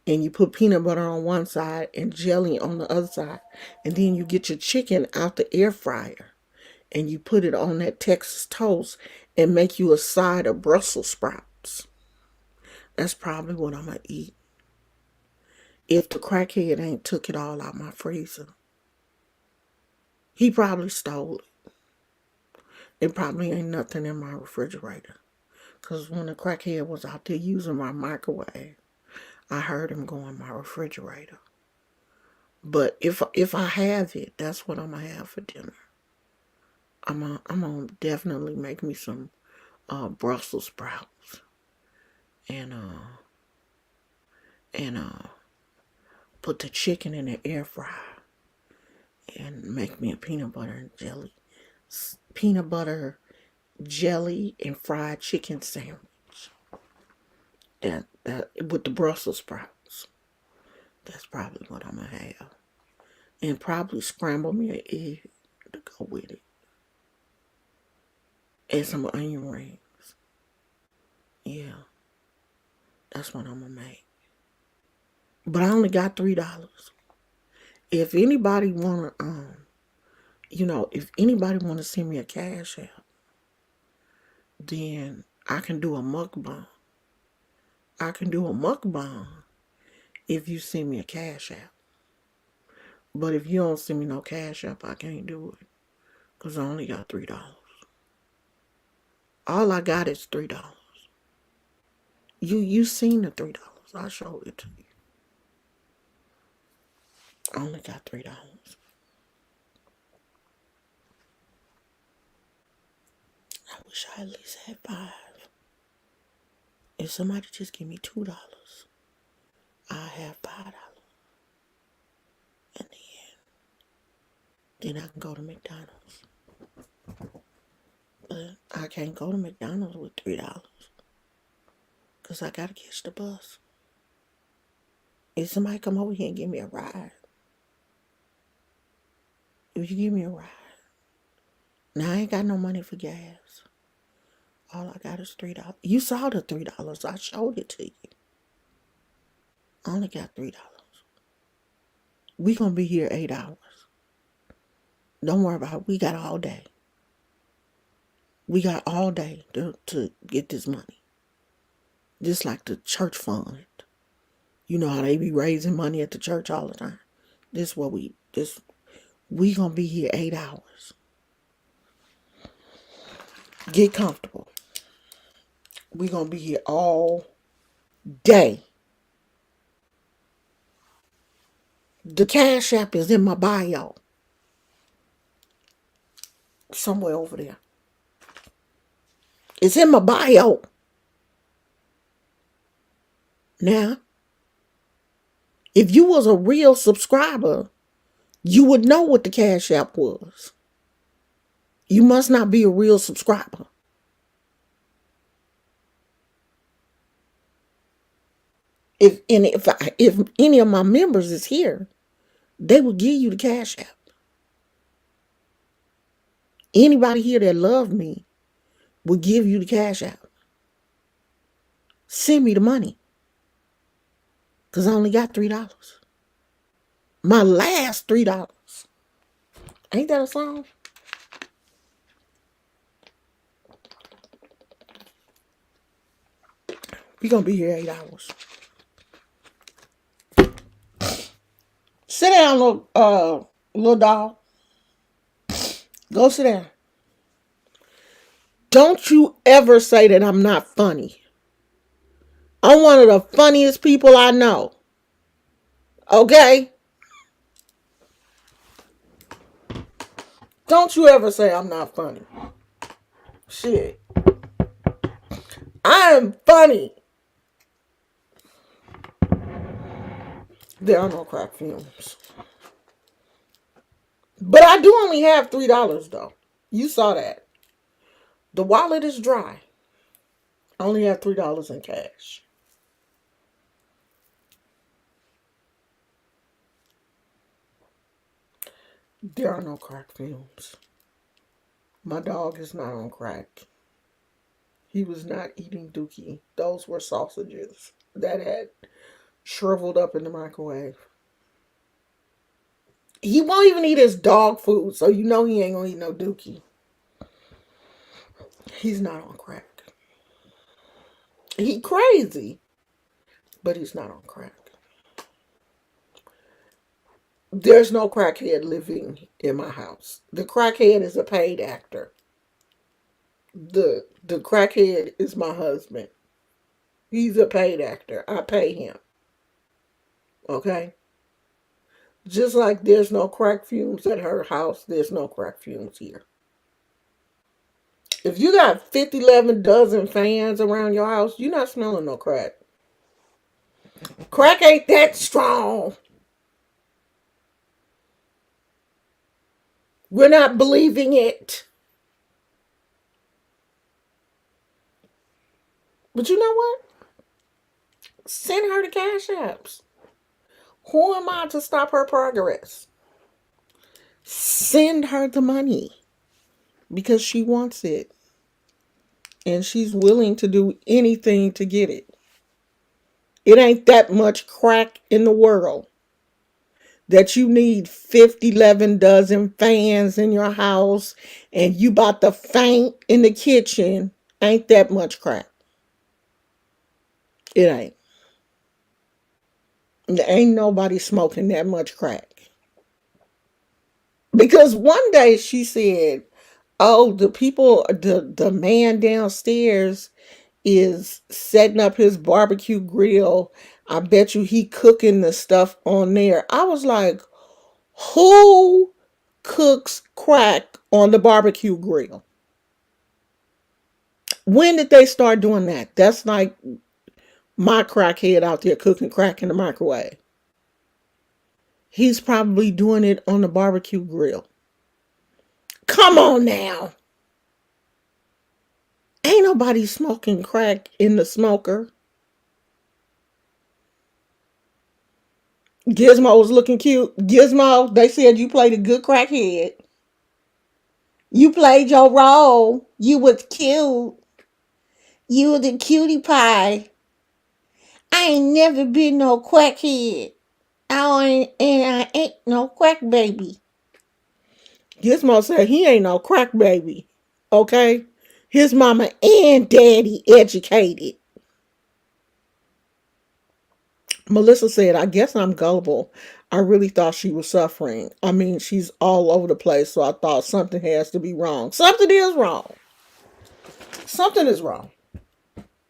And you put peanut butter on one side and jelly on the other side. And then you get your chicken out the air fryer and you put it on that Texas toast and make you a side of Brussels sprouts. That's probably what I'm going to eat. If the crackhead ain't took it all out my freezer. He probably stole it. There probably ain't nothing in my refrigerator. Because when the crackhead was out there using my microwave, I heard him go in my refrigerator. But if I have it, that's what I'm gonna have for dinner. I'm gonna definitely make me some Brussels sprouts and put the chicken in the air fryer and make me a peanut butter jelly and fried chicken sandwich. That with the Brussels sprouts. That's probably what I'm gonna have. And probably scramble me an egg to go with it. And some onion rings. Yeah, that's what I'm gonna make. But I only got $3. If anybody wanna if anybody wanna send me a cash app, then I can do a mukbang. I can do a mukbang if you send me a cash app. But if you don't send me no cash app, I can't do it. Because I only got $3. All I got is $3. You seen the $3. I showed it to you. I only got $3. I wish I at least had 5. If somebody just give me $2, I have $5 in the end. Then I can go to McDonald's. But I can't go to McDonald's with $3 because I gotta catch the bus. If somebody come over here and give me a ride, if you give me a ride, now I ain't got no money for gas. All I got is $3. You saw the $3. I showed it to you. I only got $3. We gonna be here 8 hours. Don't worry about it. We got all day. We got all day to get this money. Just like the church fund. You know how they be raising money at the church all the time. We gonna be here 8 hours. Get comfortable. We gonna be here all day. The Cash App is in my bio. Somewhere over there. It's in my bio. Now, if you was a real subscriber, you would know what the Cash App was. You must not be a real subscriber. If any of my members is here, they will give you the Cash App. Anybody here that love me will give you the Cash App. Send me the money. Because I only got $3. My last $3. Ain't that a song? We gonna be here 8 hours. Sit down, little dog. Go sit down. Don't you ever say that I'm not funny. I'm one of the funniest people I know. Okay? Don't you ever say I'm not funny. Shit. I am funny. There are no crack fumes. But I do only have $3 though. You saw that. The wallet is dry. I only have $3 in cash. There are no crack fumes. My dog is not on crack. He was not eating dookie. Those were sausages that had shriveled up in the microwave. He won't even eat his dog food, so you know he ain't gonna eat no dookie. He's not on crack. He crazy, but he's not on crack. There's no crackhead living in my house. The crackhead is a paid actor. The crackhead is my husband. He's a paid actor. I pay him. Okay? Just like there's no crack fumes at her house, there's no crack fumes here. If you got 11 dozen fans around your house, you're not smelling no crack. Crack ain't that strong. We're not believing it. But you know what? Send her the Cash Apps. Who am I to stop her progress? Send her the money because she wants it. And she's willing to do anything to get it. It ain't that much crack in the world that you need 11 dozen fans in your house and you about to faint in the kitchen. Ain't that much crack. It ain't. There ain't nobody smoking that much crack. Because one day she said, oh, the man downstairs is setting up his barbecue grill. I bet you he cooking the stuff on there. I was like, who cooks crack on the barbecue grill? When did they start doing that? That's like my crackhead out there cooking crack in the microwave. He's probably doing it on the barbecue grill. Come on now. Ain't nobody smoking crack in the smoker. Gizmo was looking cute. Gizmo, they said you played a good crackhead. You played your role. You was cute. You was a cutie pie. I ain't never been no crackhead. I ain't no crack baby. Gizmo said he ain't no crack baby. Okay? His mama and daddy educated. Melissa said, I guess I'm gullible. I really thought she was suffering. I mean, she's all over the place, so I thought something has to be wrong. Something is wrong. Something is wrong.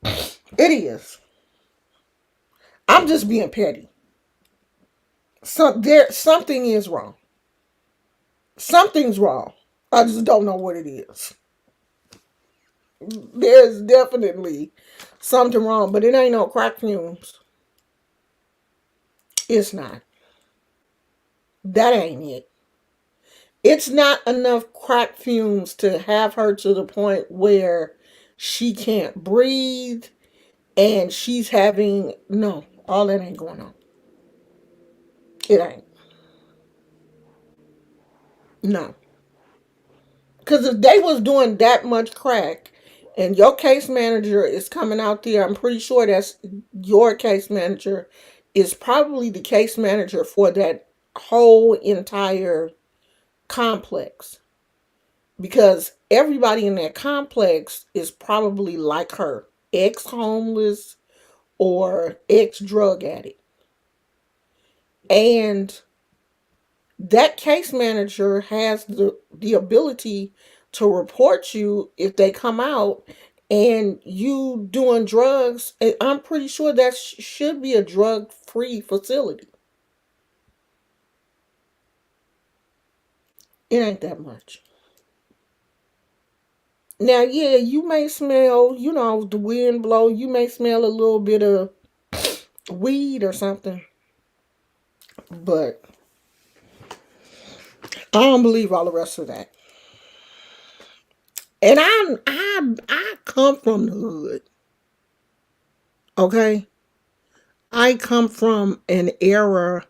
It is. I'm just being petty. Something is wrong. Something's wrong. I just don't know what it is. There's definitely something wrong, but it ain't no crack fumes. It's not. That ain't it. It's not enough crack fumes to have her to the point where she can't breathe and she's having no, all that ain't going on. It ain't. No. Because if they was doing that much crack and your case manager is coming out there, I'm pretty sure that's your case manager is probably the case manager for that whole entire complex. Because everybody in that complex is probably like her, ex homeless or ex drug addict. And that case manager has the ability to report you if they come out and you doing drugs. And I'm pretty sure that should be a drug free facility. It ain't that much. Now, yeah, you may smell, the wind blow. You may smell a little bit of weed or something, but I don't believe all the rest of that. And I come from the hood. Okay, I come from an era.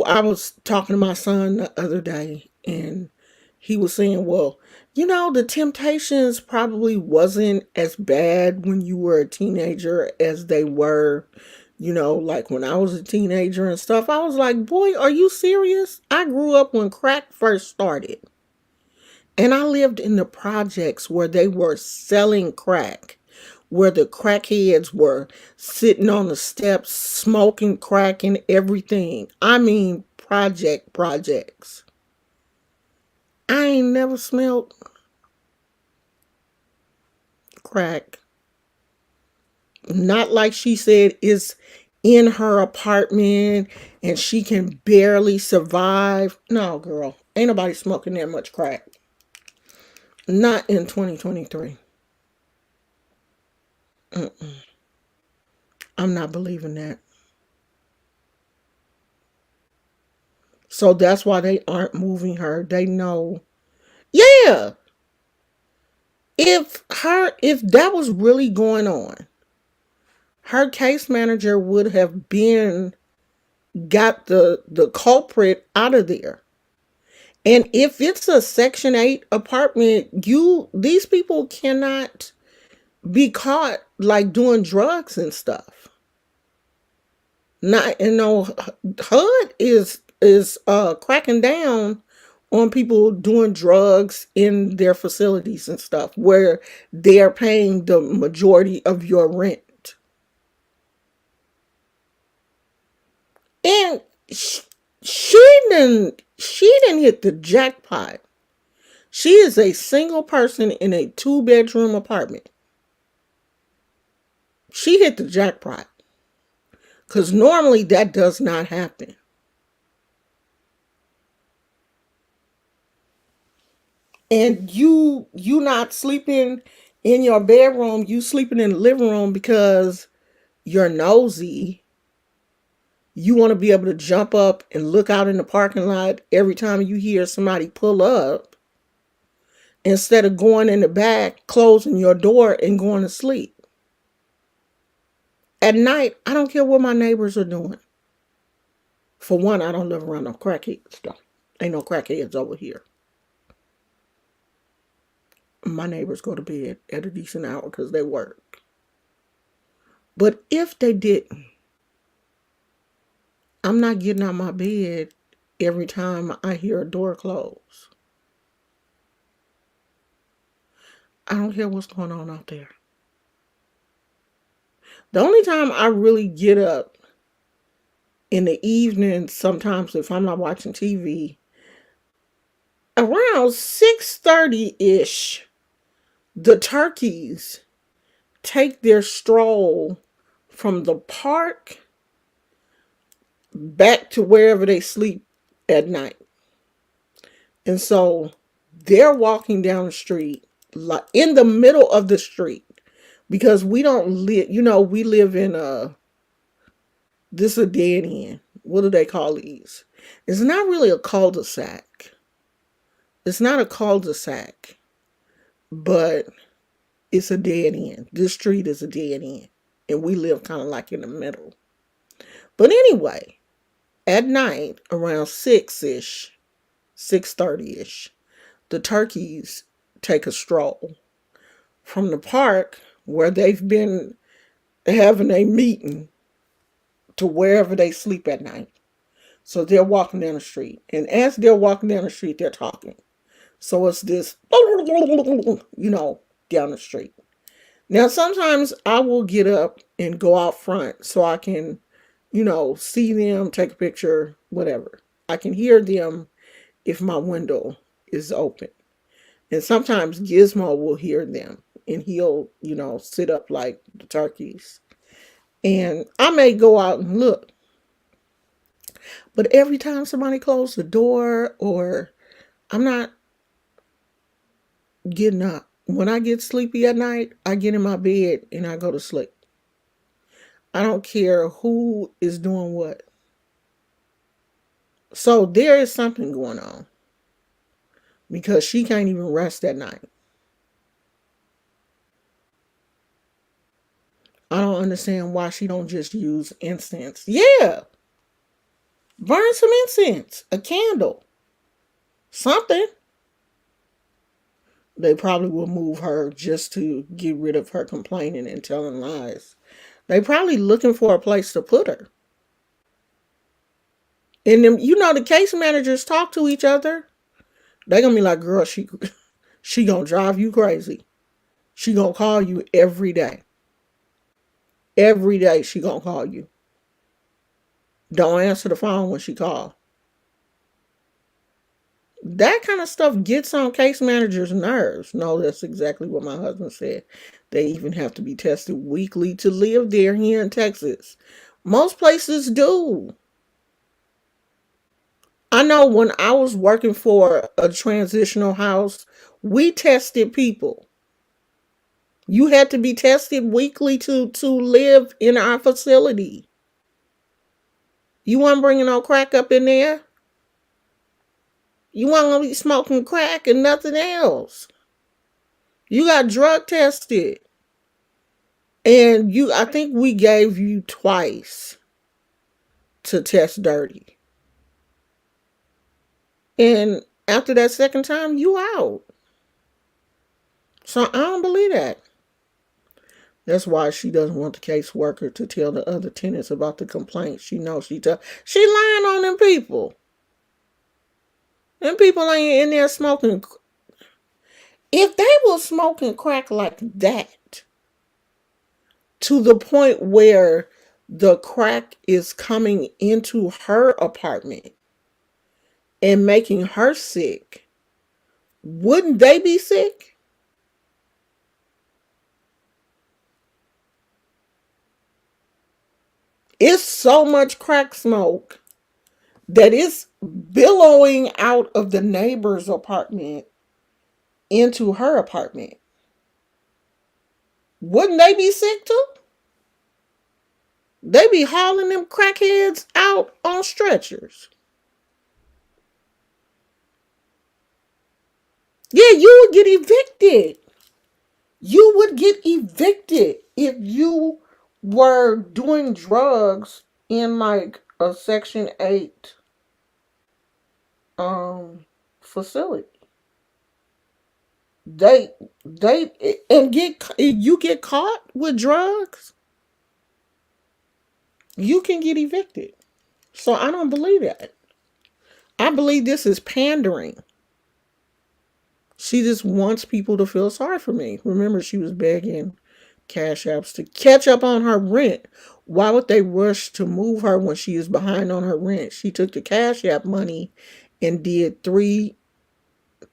I was talking to my son the other day, and he was saying, "Well, the Temptations probably wasn't as bad when you were a teenager as they were." Like when I was a teenager and stuff, I was like, boy, are you serious? I grew up when crack first started. And I lived in the projects where they were selling crack, where the crackheads were sitting on the steps, smoking crack and everything. I mean, projects. I ain't never smelled crack. Not like she said is in her apartment and she can barely survive. No, girl, ain't nobody smoking that much crack. Not in 2023. Mm-mm. I'm not believing that. So that's why they aren't moving her. They know. Yeah. If that was really going on, her case manager would have been got the culprit out of there. And if it's a section 8 apartment, these people cannot be caught like doing drugs and stuff. Not HUD is cracking down on people doing drugs in their facilities and stuff where they're paying the majority of your rent. And she didn't hit the jackpot. She is a single person in a 2-bedroom apartment. She hit the jackpot. Because normally that does not happen. And you not sleeping in your bedroom, you sleeping in the living room because you're nosy. You want to be able to jump up and look out in the parking lot every time you hear somebody pull up instead of going in the back, closing your door and going to sleep. At night, I don't care what my neighbors are doing. For one, I don't live around no crackheads stuff. Ain't no crackheads over here. My neighbors go to bed at a decent hour because they work. But if they didn't, I'm not getting out my bed every time I hear a door close. I don't care what's going on out there. The only time I really get up in the evening, sometimes if I'm not watching TV, around 6:30-ish, the turkeys take their stroll from the park back to wherever they sleep at night. And so they're walking down the street, like in the middle of the street, because we don't live, we live in this a dead end. What do they call these? It's not really a cul-de-sac. It's not a cul-de-sac, but it's a dead end. This street is a dead end. And we live kind of like in the middle. But anyway, at night, around 6-ish, 6:30-ish, the turkeys take a stroll from the park where they've been having a meeting to wherever they sleep at night. So they're walking down the street. And as they're walking down the street, they're talking. So it's this, down the street. Now, sometimes I will get up and go out front so I can, see them, take a picture, whatever. I can hear them if my window is open. And sometimes Gizmo will hear them and he'll, sit up like the turkeys. And I may go out and look. But every time somebody closes the door or I'm not getting up. When I get sleepy at night, I get in my bed and I go to sleep. I don't care who is doing what. So there is something going on because she can't even rest at night. I don't understand why she don't just use incense. Yeah, burn some incense, a candle, something. They probably will move her just to get rid of her complaining and telling lies. They probably looking for a place to put her. And then, the case managers talk to each other. They gonna be like, girl, she gonna drive you crazy. She gonna call you every day. Every day she gonna call you. Don't answer the phone when she call. That kind of stuff gets on case managers' nerves. No, that's exactly what my husband said. They even have to be tested weekly to live there here in Texas. Most places do. I know when I was working for a transitional house, we tested people. You had to be tested weekly to live in our facility. You weren't bringing no crack up in there. You weren't going to be smoking crack and nothing else. You got drug tested. And I think we gave you twice to test dirty. And after that second time, you out. So I don't believe that. That's why she doesn't want the caseworker to tell the other tenants about the complaints. She knows she lying on them people. Them people ain't in there smoking. If they were smoking crack like that, to the point where the crack is coming into her apartment and making her sick, wouldn't they be sick? It's so much crack smoke that it's billowing out of the neighbor's apartment into her apartment. Wouldn't they be sick too? They be hauling them crackheads out on stretchers. Yeah, you would get evicted. You would get evicted if you were doing drugs in like a Section 8 facility. They and you get caught with drugs, you can get evicted. So I don't believe that. I believe this is pandering. She just wants people to feel sorry for me. Remember, she was begging Cash Apps to catch up on her rent. Why would they rush to move her when she is behind on her rent? She took the Cash App money and did 3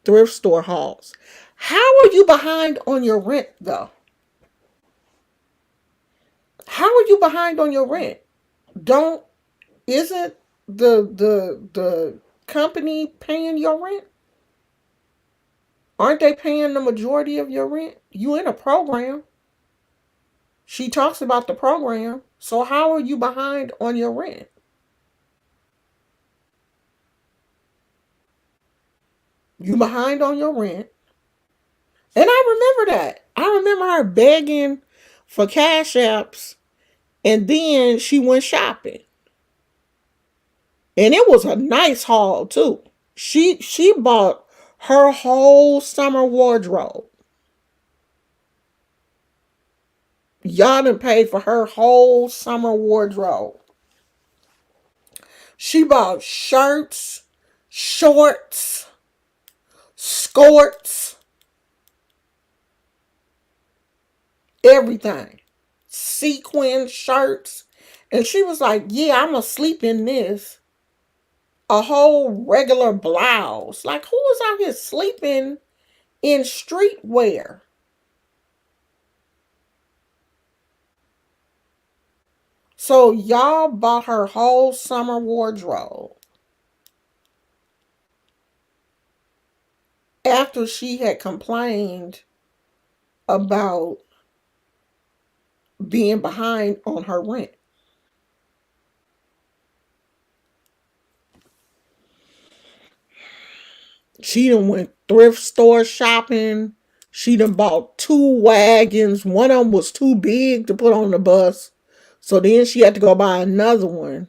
thrift store hauls. How are you behind on your rent, though? How are you behind on your rent? Don't Isn't the company paying your rent? Aren't they paying the majority of your rent? You in a program. She talks about the program. So how are you behind on your rent? You behind on your rent. And I remember that. I remember her begging for cash apps, and then she went shopping. And it was a nice haul too. She bought her whole summer wardrobe. Y'all done paid for her whole summer wardrobe. She bought shirts, shorts, skirts, everything. Sequin shirts. And she was like, yeah, I'm going to sleep in this. A whole regular blouse. Like, who is out here sleeping in streetwear? So y'all bought her whole summer wardrobe after she had complained about being behind on her rent. She done went thrift store shopping. She done bought 2 wagons. One of them was too big to put on the bus. So then she had to go buy another one.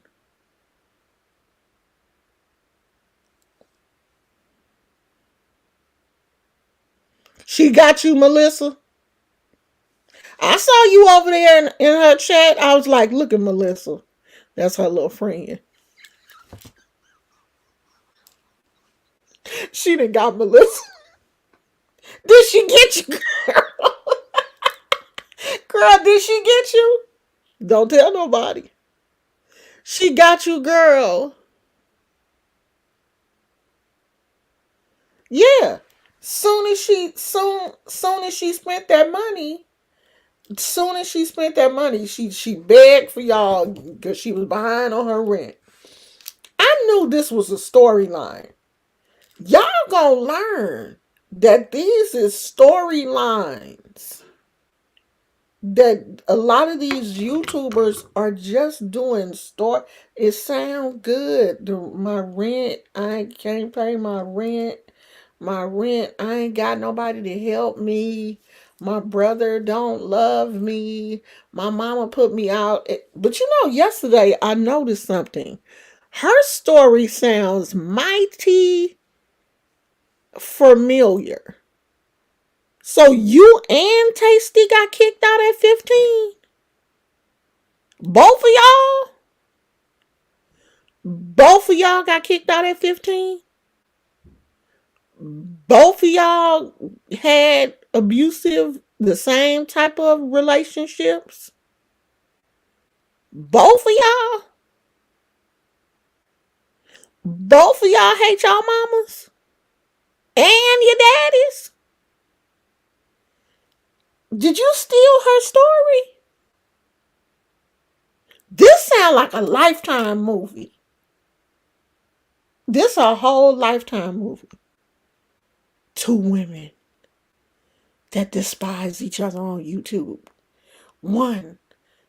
She got you, Melissa. I saw you over there in her chat. I was like, look at Melissa. That's her little friend. She done got Melissa. Did she get you, girl? Girl, did she get you? Don't tell nobody. She got you, girl. Yeah. Soon as she spent that money, she begged for y'all because she was behind on her rent. I knew this was a storyline. Y'all gonna learn that these is storylines. That a lot of these YouTubers are just doing story. It sounds good. My rent, I can't pay my rent. My rent, I ain't got nobody to help me. My brother don't love me. My mama put me out. But you know, yesterday I noticed something. Her story sounds mighty familiar. So you and Tasty got kicked out at 15? Both of y'all? Both of y'all got kicked out at 15? Both of y'all had the same type of relationships? Both of y'all? Both of y'all hate y'all mamas? And your daddies? Did you steal her story? This sounds like a Lifetime movie. This a whole Lifetime movie. 2 women that despise each other on YouTube. One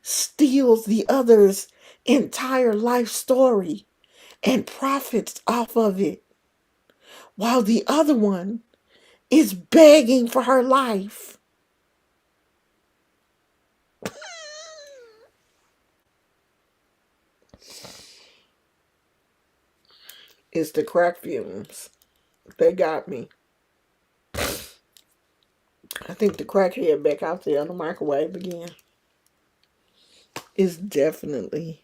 steals the other's entire life story and profits off of it, while the other one is begging for her life. It's the crack fumes. They got me. I think the crackhead back out there in the microwave again is definitely.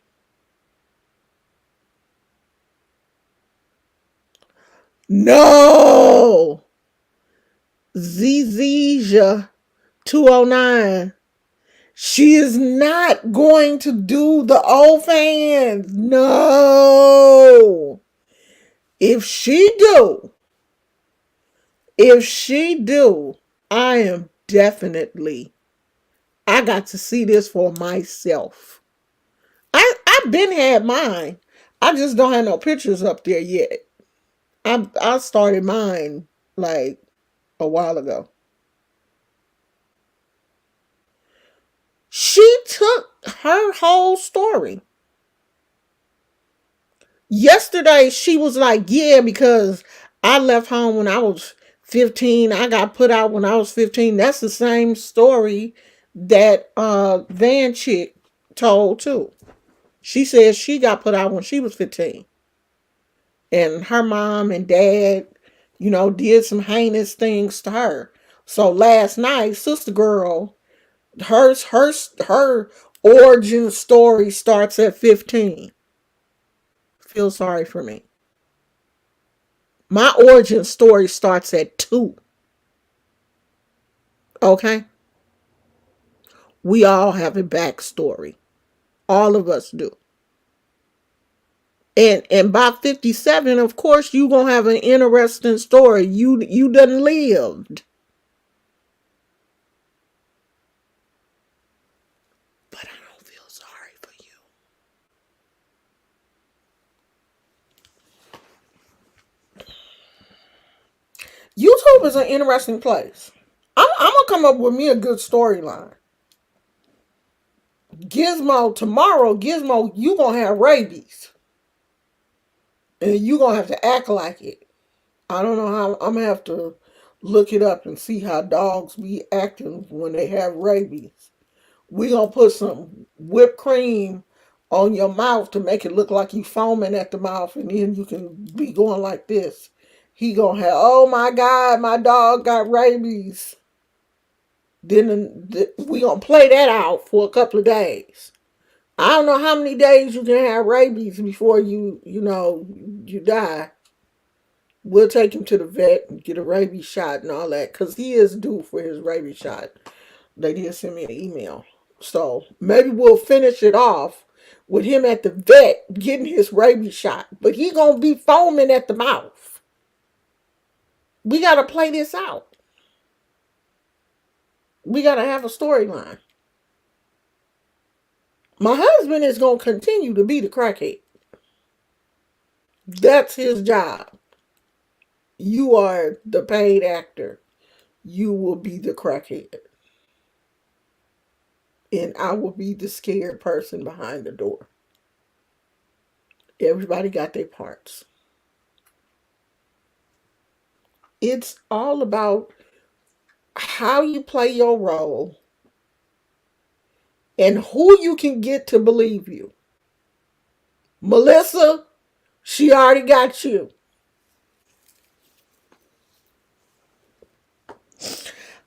No! Zizia 209. She is not going to do the OnlyFans. No. If she do, I am definitely. I got to see this for myself. I've been had mine. I just don't have no pictures up there yet. I started mine like a while ago. She took her whole story. Yesterday she was like, yeah, because I left home when I was 15. I got put out when I was 15. That's the same story that Van chick told too. She says she got put out when she was 15. And her mom and dad, did some heinous things to her. So last night, sister girl, her origin story starts at 15. Feel sorry for me. My origin story starts at 2. Okay? We all have a backstory. All of us do. And by 57, of course, you gonna have an interesting story. You done lived. But I don't feel sorry for you. YouTube is an interesting place. I'm gonna come up with me a good storyline. Gizmo, tomorrow, Gizmo, you gonna have rabies. And you gonna have to act like it. I don't know how. I'm gonna have to look it up and see how dogs be acting when they have rabies. We gonna put some whipped cream on your mouth to make it look like you foaming at the mouth, and then you can be going like this. He gonna have, oh my God, my dog got rabies. Then we gonna play that out for a couple of days. I don't know how many days you can have rabies before you die. We'll take him to the vet and get a rabies shot and all that, because he is due for his rabies shot. They did send me an email. So maybe we'll finish it off with him at the vet getting his rabies shot. But he gonna be foaming at the mouth. We gotta play this out. We gotta have a storyline. My husband is gonna continue to be the crackhead. That's his job. You are the paid actor. You will be the crackhead. And I will be the scared person behind the door. Everybody got their parts. It's all about how you play your role and who you can get to believe you. Melissa, she already got you.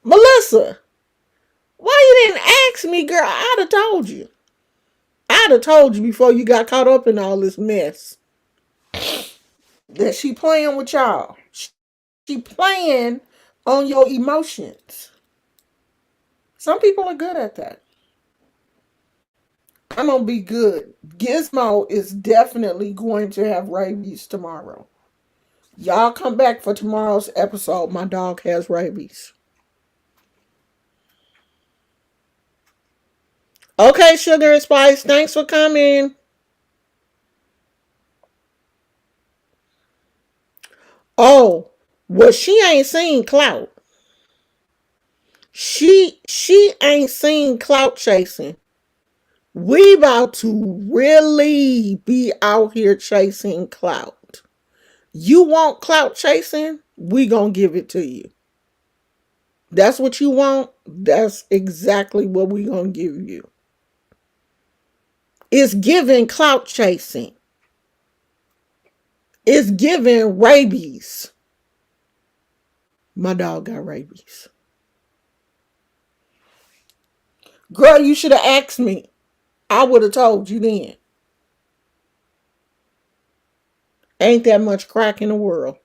Melissa, why you didn't ask me, girl? I'd have told you. I'd have told you before you got caught up in all this mess that she playing with y'all. She playing on your emotions. Some people are good at that. I'm gonna be good. Gizmo is definitely going to have rabies tomorrow. Y'all come back for tomorrow's episode. My dog has rabies. Okay, Sugar and Spice, thanks for coming. Oh, well, she ain't seen clout. She ain't seen clout chasing. We about to really be out here chasing clout. You want clout chasing? We gonna give it to you. That's what you want? That's exactly what we gonna give you. It's giving clout chasing. It's giving rabies. My dog got rabies. Girl, you should have asked me. I would have told you then. Ain't that much crack in the world.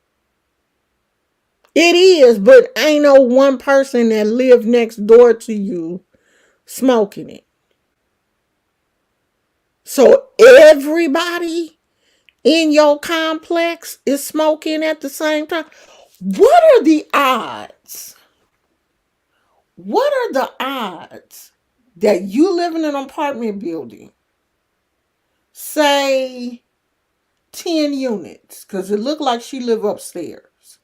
It is, but ain't no one person that live next door to you smoking it. So everybody in your complex is smoking at the same time. What are the odds? What are the odds that you live in an apartment building? Say 10 units, because it looked like she lived upstairs.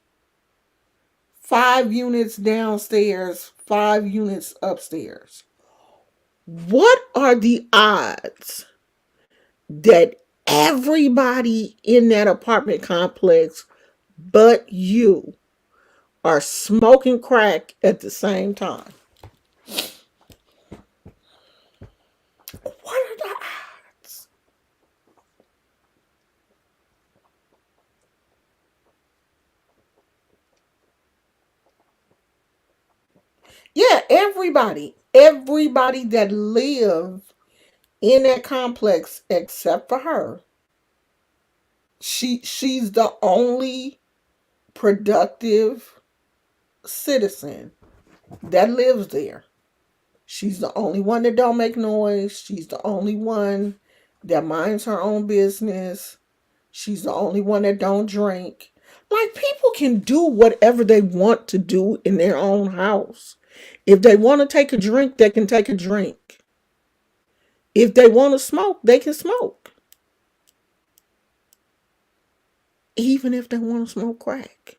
5 units downstairs, 5 units upstairs. What are the odds that everybody in that apartment complex but you are smoking crack at the same time? What are the odds? Yeah, everybody that lived in that complex except for her. She's the only productive citizen that lives there. She's the only one that don't make noise. She's the only one that minds her own business. She's the only one that don't drink. Like, people can do whatever they want to do in their own house. If they want to take a drink, they can take a drink. If they want to smoke, they can smoke. Even if they want to smoke crack.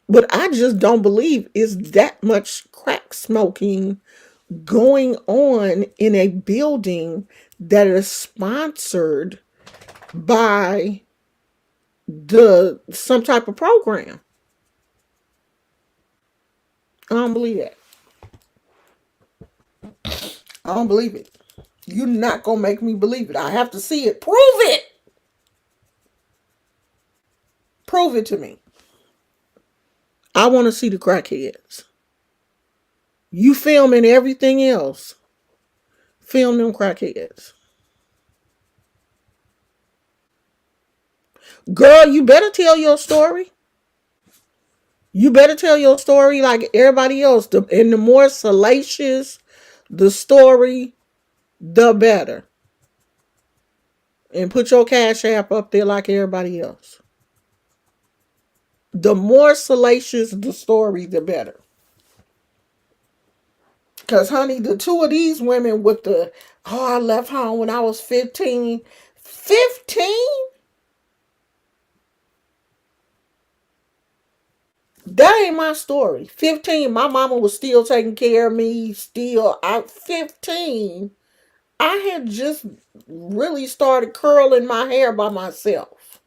But I just don't believe it's that much crack smoking going on in a building that is sponsored by the some type of program. I don't believe that. I don't believe it. You're not gonna make me believe it. I have to see it. Prove it. Prove it to me. I want to see the crackheads. You filming everything else. Film them crackheads. Girl, you better tell your story. You better tell your story like everybody else. And the more salacious the story, the better. And put your Cash App up there like everybody else. The more salacious the story, the better. Because, honey, the two of these women with the, oh, I left home when I was 15. 15? That ain't my story. 15, my mama was still taking care of me. Still, at 15, I had just really started curling my hair by myself.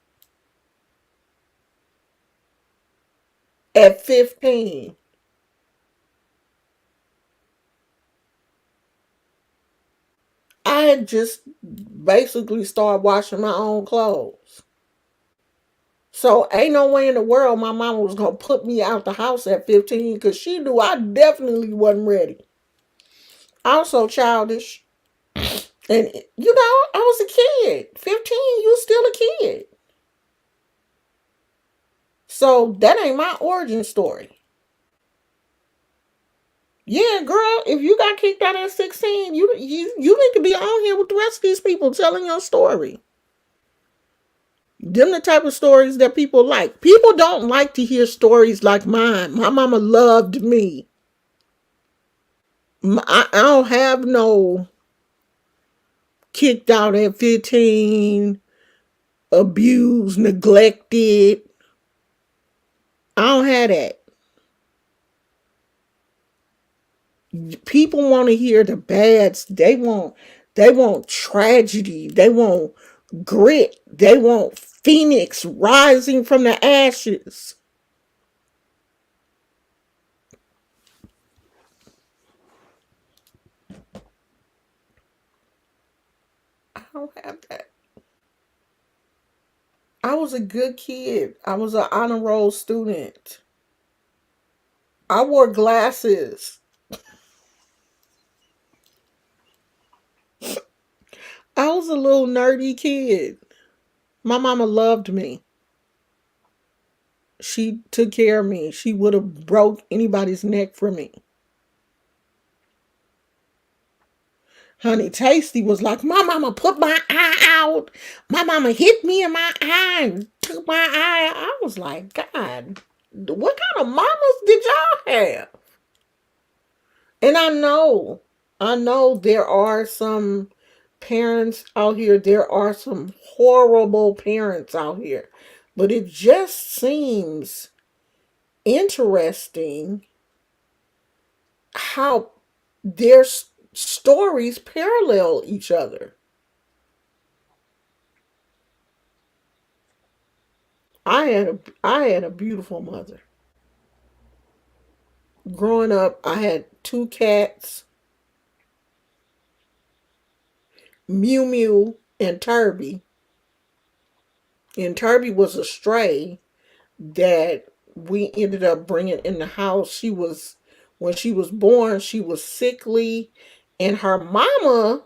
At 15. I had just basically started washing my own clothes. So ain't no way in the world my mama was gonna put me out the house at 15 because she knew I definitely wasn't ready. Also childish. And you know, I was a kid. 15, you still a kid. So that ain't my origin story. Yeah, girl, if you got kicked out at 16, you need to be on here with the rest of these people telling your story. Them the type of stories that people like. People don't like to hear stories like mine. My mama loved me. I don't have no kicked out at 15, abused, neglected. I don't have that. People want to hear the bads. They want tragedy. They want grit. They want Phoenix rising from the ashes. I don't have that. I was a good kid. I was an honor roll student. I wore glasses. I was a little nerdy kid. My mama loved me. She took care of me. She would have broke anybody's neck for me. Honey Tasty was like, my mama put my eye out. My mama hit me in my eye and took my eye. I was like, God, what kind of mamas did y'all have? And I know there are some parents out here, there are some horrible parents out here. But it just seems interesting how their stories parallel each other. I had a beautiful mother. Growing up, I had two cats, Mew Mew and Turby. And Turby was a stray that we ended up bringing in the house. When she was born, she was sickly, and her mama,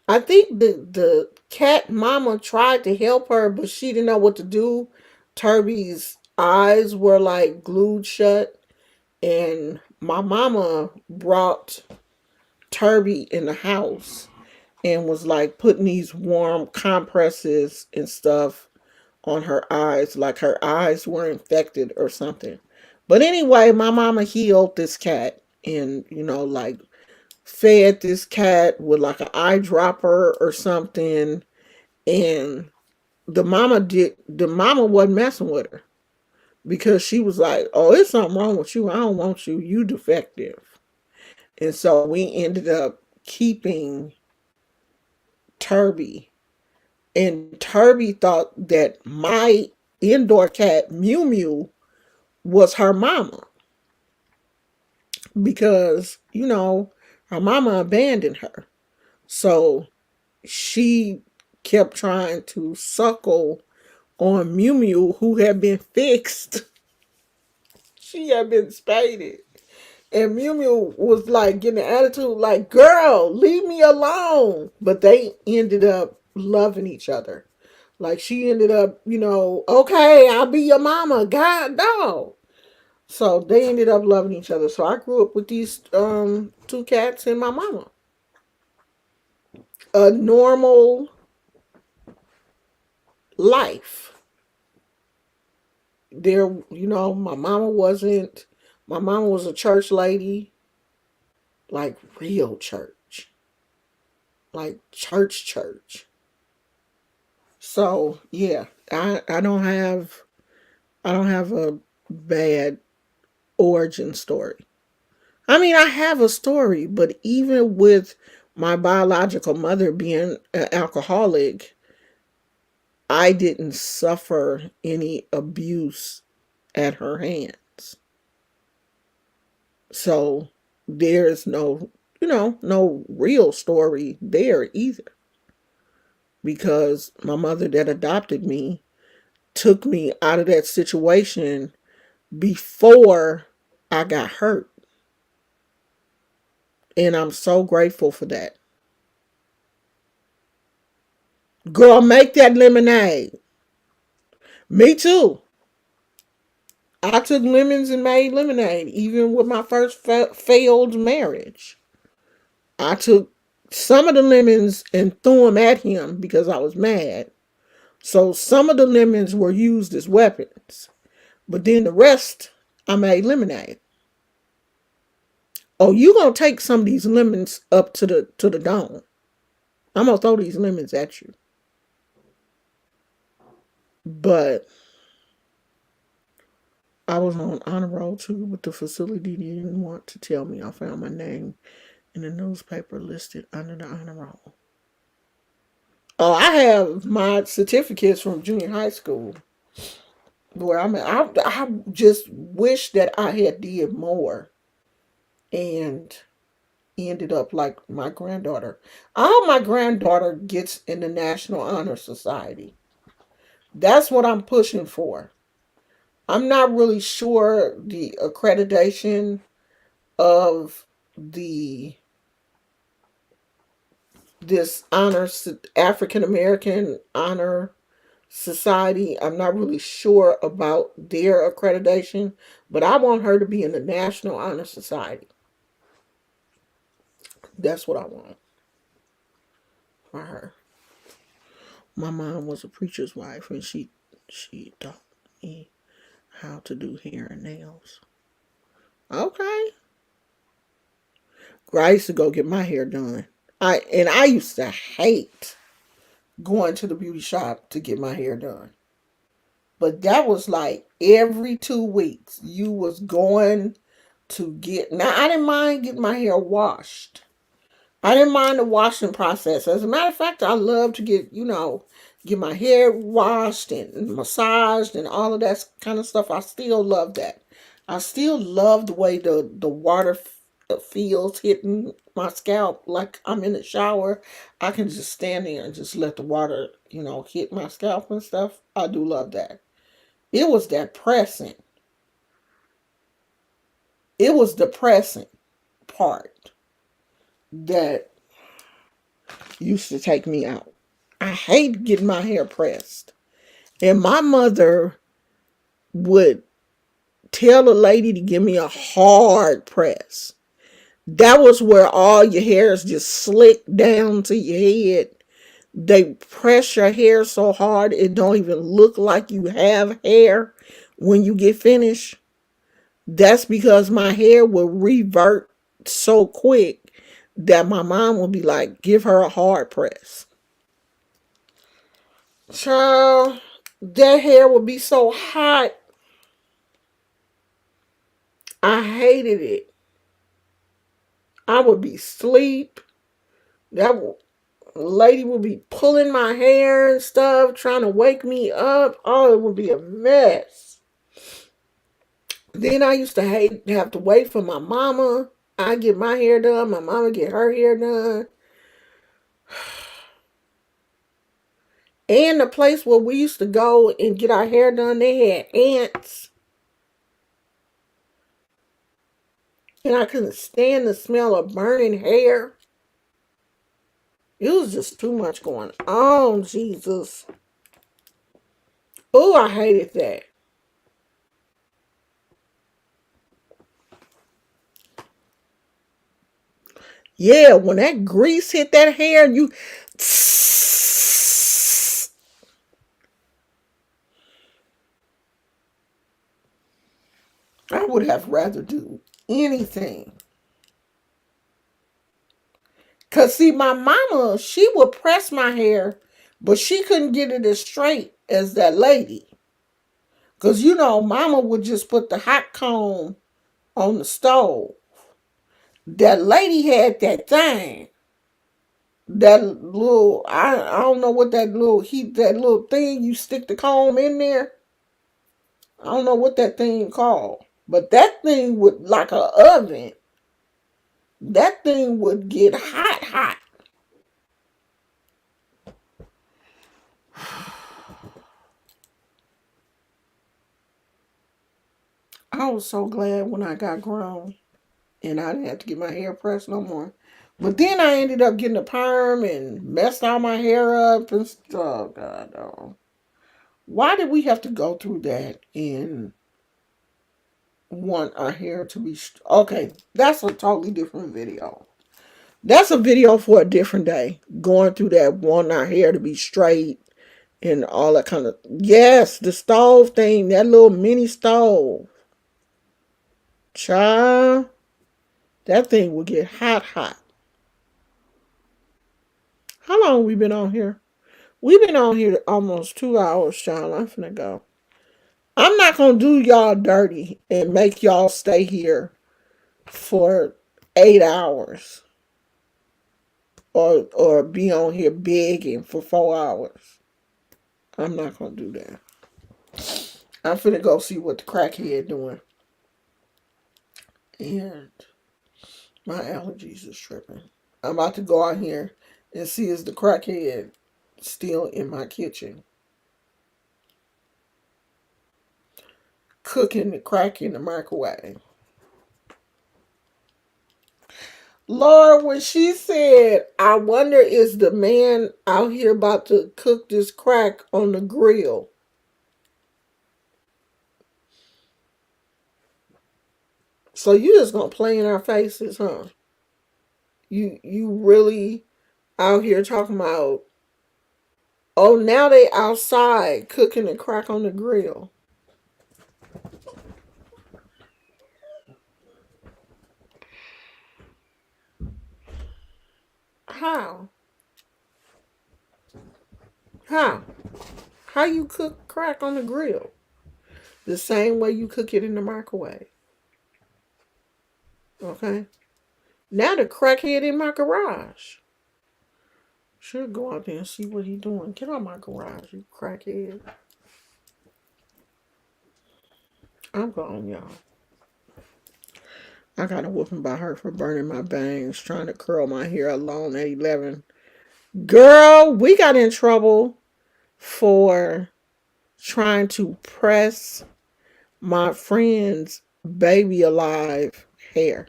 I think the cat mama tried to help her, but she didn't know what to do. Turby's eyes were like glued shut, and my mama brought Turby in the house and was like putting these warm compresses and stuff on her eyes, like her eyes were infected or something. But anyway, my mama healed this cat and, like fed this cat with like an eyedropper or something. And the mama wasn't messing with her because she was like, oh, it's something wrong with you. I don't want you. You defective. And so we ended up keeping Turby. And Turby thought that my indoor cat, Mew Mew, was her mama because, her mama abandoned her. So she kept trying to suckle on Mew Mew, who had been fixed. She had been spaded. And Mew Mew was like getting an attitude like, girl, leave me alone. But they ended up loving each other. Like she ended up, okay, I'll be your mama. God, no. So they ended up loving each other. So I grew up with these two cats and my mama. A normal life. My mama was a church lady, like real church. Like church. So yeah, I don't have a bad origin story. I mean, I have a story, but even with my biological mother being an alcoholic, I didn't suffer any abuse at her hands. So there's no real story there either. Because my mother that adopted me took me out of that situation before I got hurt. And I'm so grateful for that. Girl, make that lemonade. Me too. I took lemons and made lemonade, even with my first failed marriage. I took some of the lemons and threw them at him because I was mad. So some of the lemons were used as weapons, but then the rest I made lemonade. Oh, you gonna take some of these lemons up to the dome? I'm gonna throw these lemons at you. But I was on honor roll too, but the facility didn't want to tell me. I found my name in the newspaper listed under the honor roll. Oh, I have my certificates from junior high school where I'm at. I just wish that I had did more and ended up like my granddaughter. All my granddaughter gets in the National Honor Society. That's what I'm pushing for. I'm not really sure the accreditation of the this honor African American honor society. I'm not really sure about their accreditation, but I want her to be in the National Honor Society. That's what I want for her. My mom was a preacher's wife, and she taught me how to do hair and nails. Okay. I used to go get my hair done. I used to hate going to the beauty shop to get my hair done. But that was like every 2 weeks you was going to get. Now I didn't mind getting my hair washed. I didn't mind the washing process. As a matter of fact, I love to get my hair washed and massaged and all of that kind of stuff. I still love that. I still love the way the water feels hitting my scalp like I'm in the shower. I can just stand there and just let the water, hit my scalp and stuff. I do love that. It was that pressing. It was the pressing part that used to take me out. I hate getting my hair pressed. And my mother would tell a lady to give me a hard press. That was where all your hairs just slick down to your head. They press your hair so hard it don't even look like you have hair when you get finished. That's because my hair will revert so quick that my mom will be like, give her a hard press. Child, that hair would be so hot. I hated it. I would be asleep. Lady would be pulling my hair and stuff, trying to wake me up. Oh, it would be a mess. Then I used to hate to have to wait for my mama. I get my hair done. My mama get her hair done. And the place where we used to go and get our hair done, they had ants. And I couldn't stand the smell of burning hair. It was just too much going on, Jesus. Oh, I hated that. Yeah, when that grease hit that hair, I would have rather do anything. Cause see, my mama, she would press my hair, but she couldn't get it as straight as that lady. Cause mama would just put the hot comb on the stove. That lady had that thing. That little, I don't know what that little thing you stick the comb in there. I don't know what that thing called. But that thing would, like a oven, that thing would get hot, hot. I was so glad when I got grown and I didn't have to get my hair pressed no more. But then I ended up getting a perm and messed all my hair up and stuff. Oh, God, no. Why did we have to go through that and want our hair to be... Okay, that's a totally different video. That's a video for a different day. Going through that, wanting our hair to be straight and all that kind of... Yes, the stove thing, that little mini stove. Child, that thing will get hot, hot. How long we been on here? We've been on here almost 2 hours, child. I'm finna go. I'm not gonna do y'all dirty and make y'all stay here for 8 hours or be on here begging for 4 hours. I'm not gonna do that. I'm finna go see what the crackhead doing. And my allergies is tripping. I'm about to go out here and see is the crackhead still in my kitchen. Cooking the crack in the microwave. Lord, when she said, I wonder is the man out here about to cook this crack on the grill. So you just gonna play in our faces, huh? You really out here talking about, oh, now they outside cooking the crack on the grill. How? How? How you cook crack on the grill? The same way you cook it in the microwave. Okay? Now the crackhead in my garage. Should go out there and see what he doing. Get out my garage, you crackhead. I'm gone, y'all. I got a whooping by her for burning my bangs, trying to curl my hair alone at 11. Girl, we got in trouble for trying to press my friend's baby alive hair.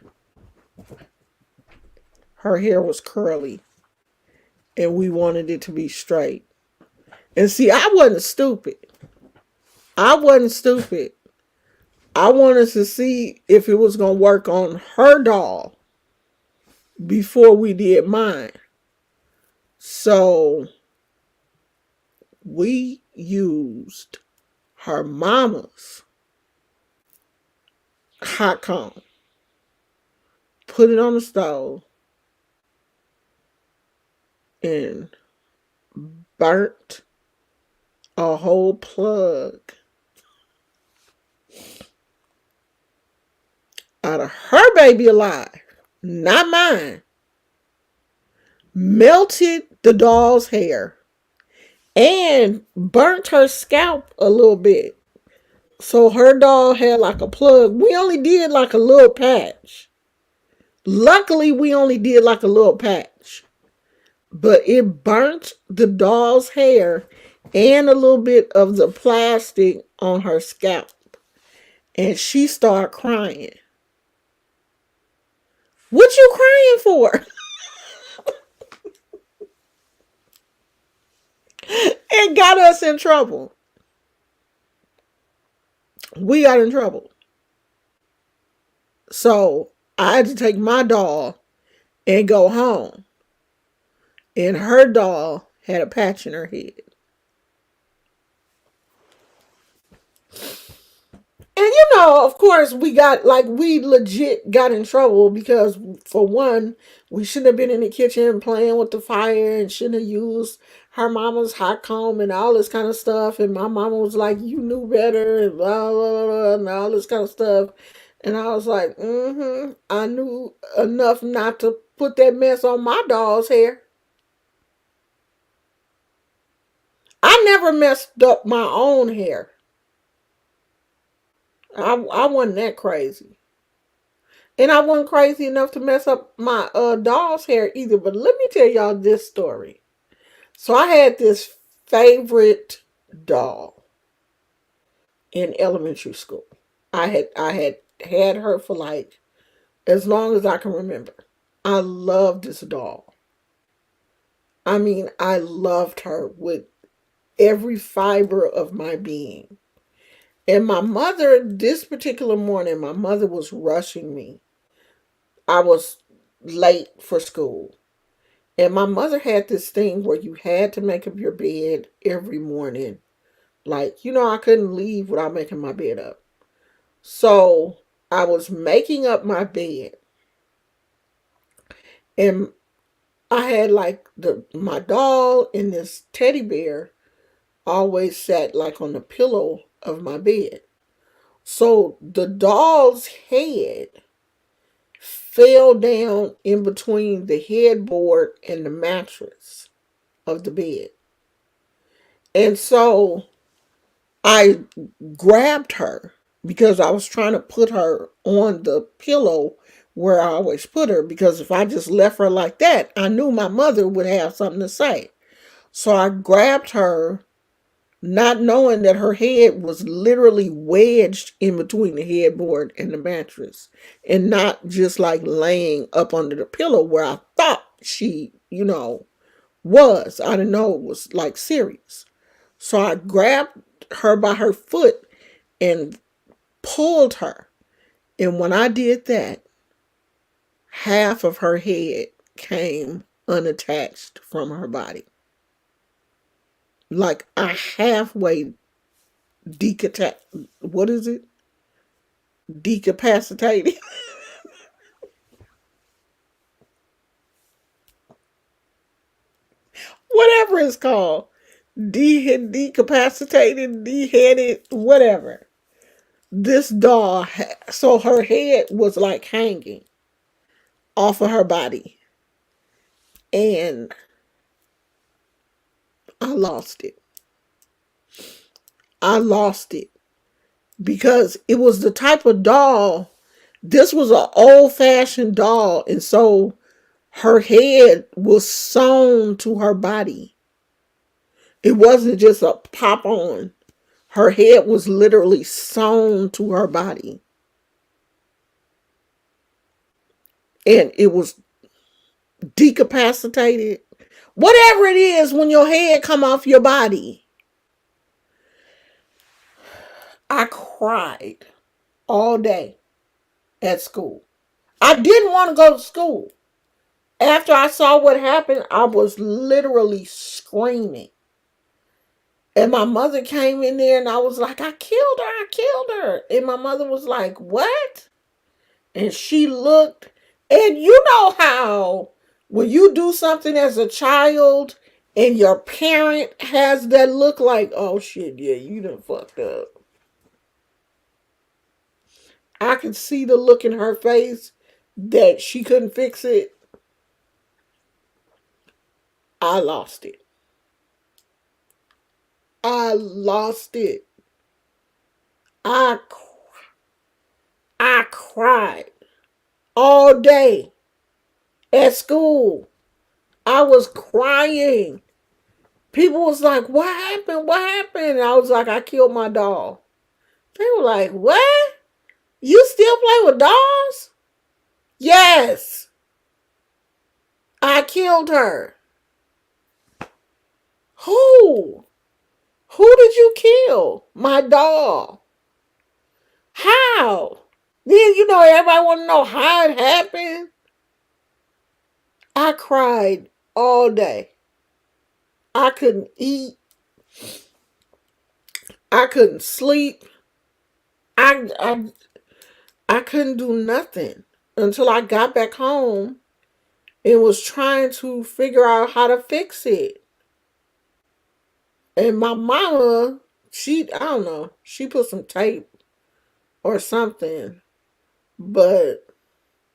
Her hair was curly and we wanted it to be straight. And see, I wasn't stupid. I wasn't stupid. I wanted to see if it was going to work on her doll before we did mine. So we used her mama's hot comb, put it on the stove, and burnt a whole plug out of her baby alive, not mine. Melted the doll's hair and burnt her scalp a little bit. So her doll had like a plug. We only did like a little patch. Luckily, we only did like a little patch. But it burnt the doll's hair and a little bit of the plastic on her scalp. And she started crying. What you crying for? It got us in trouble. We got in trouble. So I had to take my doll and go home. And her doll had a patch in her head. And of course, we legit got in trouble because, for one, we shouldn't have been in the kitchen playing with the fire and shouldn't have used her mama's hot comb and all this kind of stuff. And my mama was like, you knew better and blah, blah, blah, and all this kind of stuff. And I was like, I knew enough not to put that mess on my doll's hair. I never messed up my own hair. I wasn't that crazy. And I wasn't crazy enough to mess up my doll's hair either. But let me tell y'all this story. So I had this favorite doll in elementary school. I had her for like as long as I can remember. I loved this doll. I mean, I loved her with every fiber of my being. And my mother, this particular morning, my mother was rushing me. I was late for school. And my mother had this thing where you had to make up your bed every morning. Like, I couldn't leave without making my bed up. So I was making up my bed. And I had like my doll and this teddy bear always sat like on the pillow of my bed. So the doll's head fell down in between the headboard and the mattress of the bed. And so I grabbed her because I was trying to put her on the pillow where I always put her, because if I just left her like that, I knew my mother would have something to say. So I grabbed her, not knowing that her head was literally wedged in between the headboard and the mattress, and not just like laying up under the pillow where I thought she, was. I didn't know it was like serious. So I grabbed her by her foot and pulled her. And when I did that, half of her head came unattached from her body. Like a halfway what is it? Decapacitated. whatever it's called, decapacitated, deheaded, whatever. This doll, so her head was like hanging off of her body, and I lost it. I lost it because it was the type of doll. This was an old fashioned doll, and so her head was sewn to her body. It wasn't just a pop on. Her head was literally sewn to her body. And it was decapacitated. Whatever it is when your head come off your body. I cried all day at school. I didn't want to go to school. After I saw what happened, I was literally screaming. And my mother came in there and I was like, I killed her, I killed her. And my mother was like, what? And she looked, and you know how when you do something as a child and your parent has that look like, oh shit, yeah, you done fucked up. I could see the look in her face that she couldn't fix it. I lost it. I lost it. I I cried all day at school. I was crying. People was like, what happened? What happened? And I was like, I killed my doll. They were like, what? You still play with dolls? Yes. I killed her. Who? Who did you kill? My doll. How? Then everybody want to know how it happened. I cried all day. I couldn't eat. I couldn't sleep. I I I couldn't do nothing until I got back home and was trying to figure out how to fix it. And my mama, I don't know, she put some tape or something, but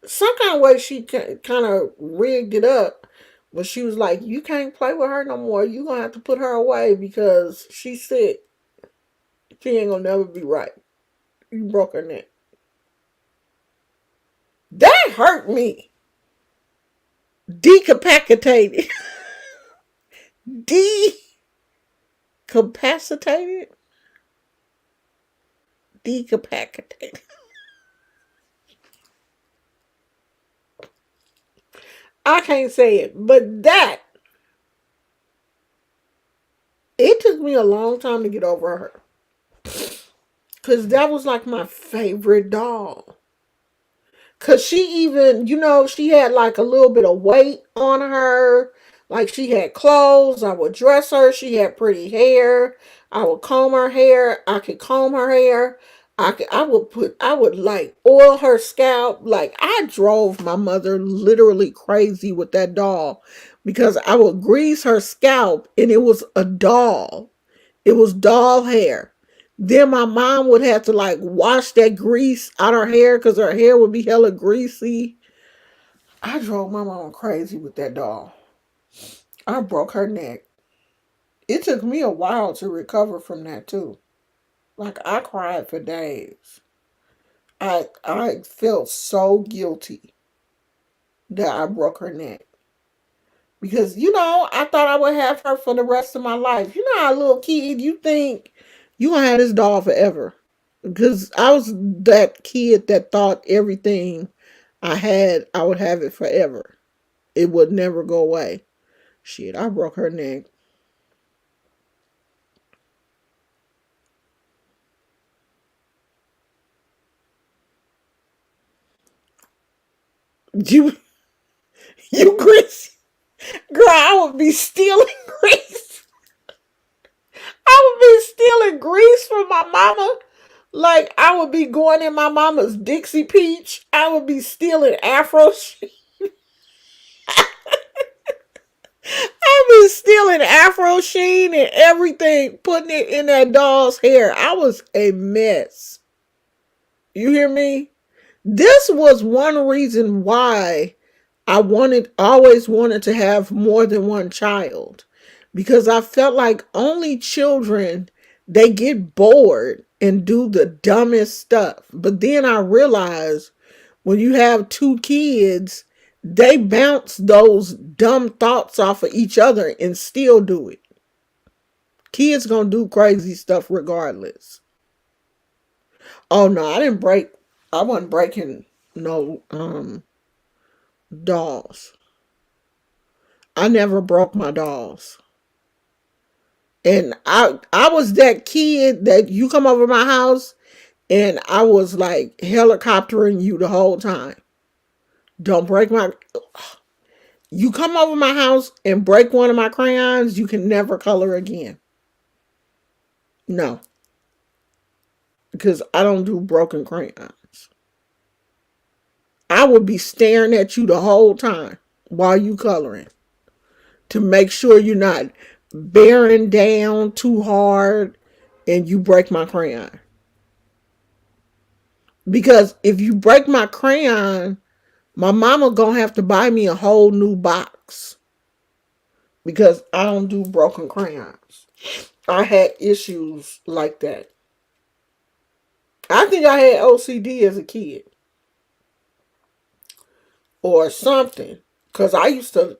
some kind of way she kind of rigged it up. But she was like, you can't play with her no more. You're going to have to put her away because she's sick. She ain't going to never be right. You broke her neck. That hurt me. Decapacitated. Decapacitated? Decapacitated. I can't say it, but it took me a long time to get over her. Because that was like my favorite doll. Because she even, she had like a little bit of weight on her. Like she had clothes. I would dress her. She had pretty hair. I would comb her hair. I could comb her hair. I would like oil her scalp. Like I drove my mother literally crazy with that doll because I would grease her scalp and it was a doll. It was doll hair. Then my mom would have to like wash that grease out her hair because her hair would be hella greasy. I drove my mom crazy with that doll. I broke her neck. It took me a while to recover from that too. Like I cried for days. I felt so guilty that I broke her neck. Because, I thought I would have her for the rest of my life. You know how a little kid, you think you gonna have this doll forever. Because I was that kid that thought everything I had, I would have it forever. It would never go away. Shit, I broke her neck. You, you grease. Girl, I would be stealing grease. I would be stealing grease from my mama. Like, I would be going in my mama's Dixie Peach. I would be stealing Afro. I'd been stealing Afro Sheen and everything, putting it in that doll's hair. I was a mess. You hear me? This was one reason why always wanted to have more than one child, because I felt like only children, they get bored and do the dumbest stuff. But then I realized when you have two kids, they bounce those dumb thoughts off of each other and still do it. Kids gonna do crazy stuff regardless. Oh no, I wasn't breaking no dolls. I never broke my dolls. And I was that kid that you come over my house and I was like helicoptering you the whole time. Don't break my You come over my house and break one of my crayons, you can never color again. No, because I don't do broken crayons. I would be staring at you the whole time while you coloring to make sure you're not bearing down too hard and you break my crayon. Because if you break my crayon, my mama gonna have to buy me a whole new box because I don't do broken crayons. I had issues like that. I think I had OCD as a kid or something. Because I used to,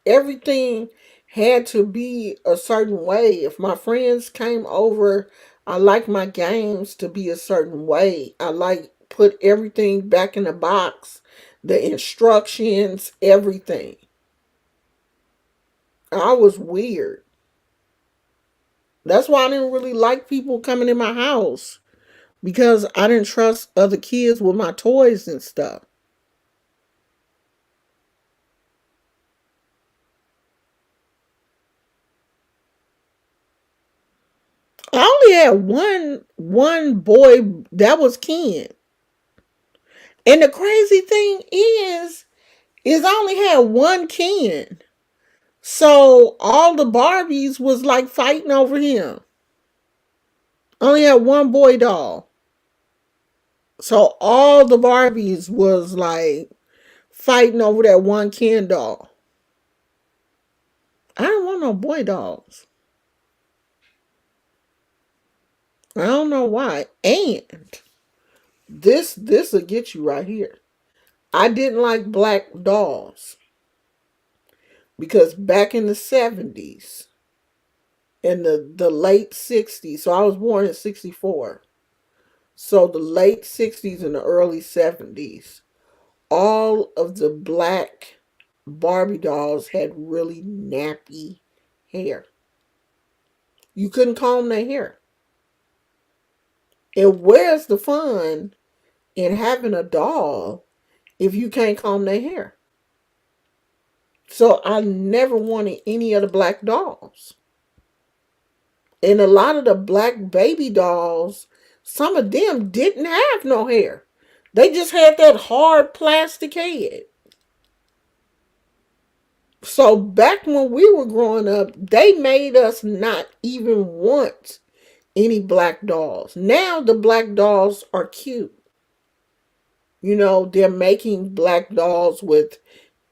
everything had to be a certain way. If my friends came over, I like my games to be a certain way. I like put everything back in the box, the instructions, everything. I was weird. That's why I didn't really like people coming in my house because I didn't trust other kids with my toys and stuff. I only had one boy that was Ken. And the crazy thing is I only had one Ken. So all the Barbies was like fighting over him. I only had one boy doll. So all the Barbies was like fighting over that one Ken doll. I don't want no boy dolls. I don't know why. And this will get you right here. I didn't like black dolls because back in the 70s and the late 60s, so I was born in 64. So the late 60s and the early 70s, all of the black Barbie dolls had really nappy hair. You couldn't comb their hair. And where's the fun in having a doll if you can't comb their hair? So I never wanted any of the black dolls. And a lot of the black baby dolls, some of them didn't have no hair. They just had that hard plastic head. So back when we were growing up, they made us not even want any black dolls. Now the black dolls are cute. They're making black dolls with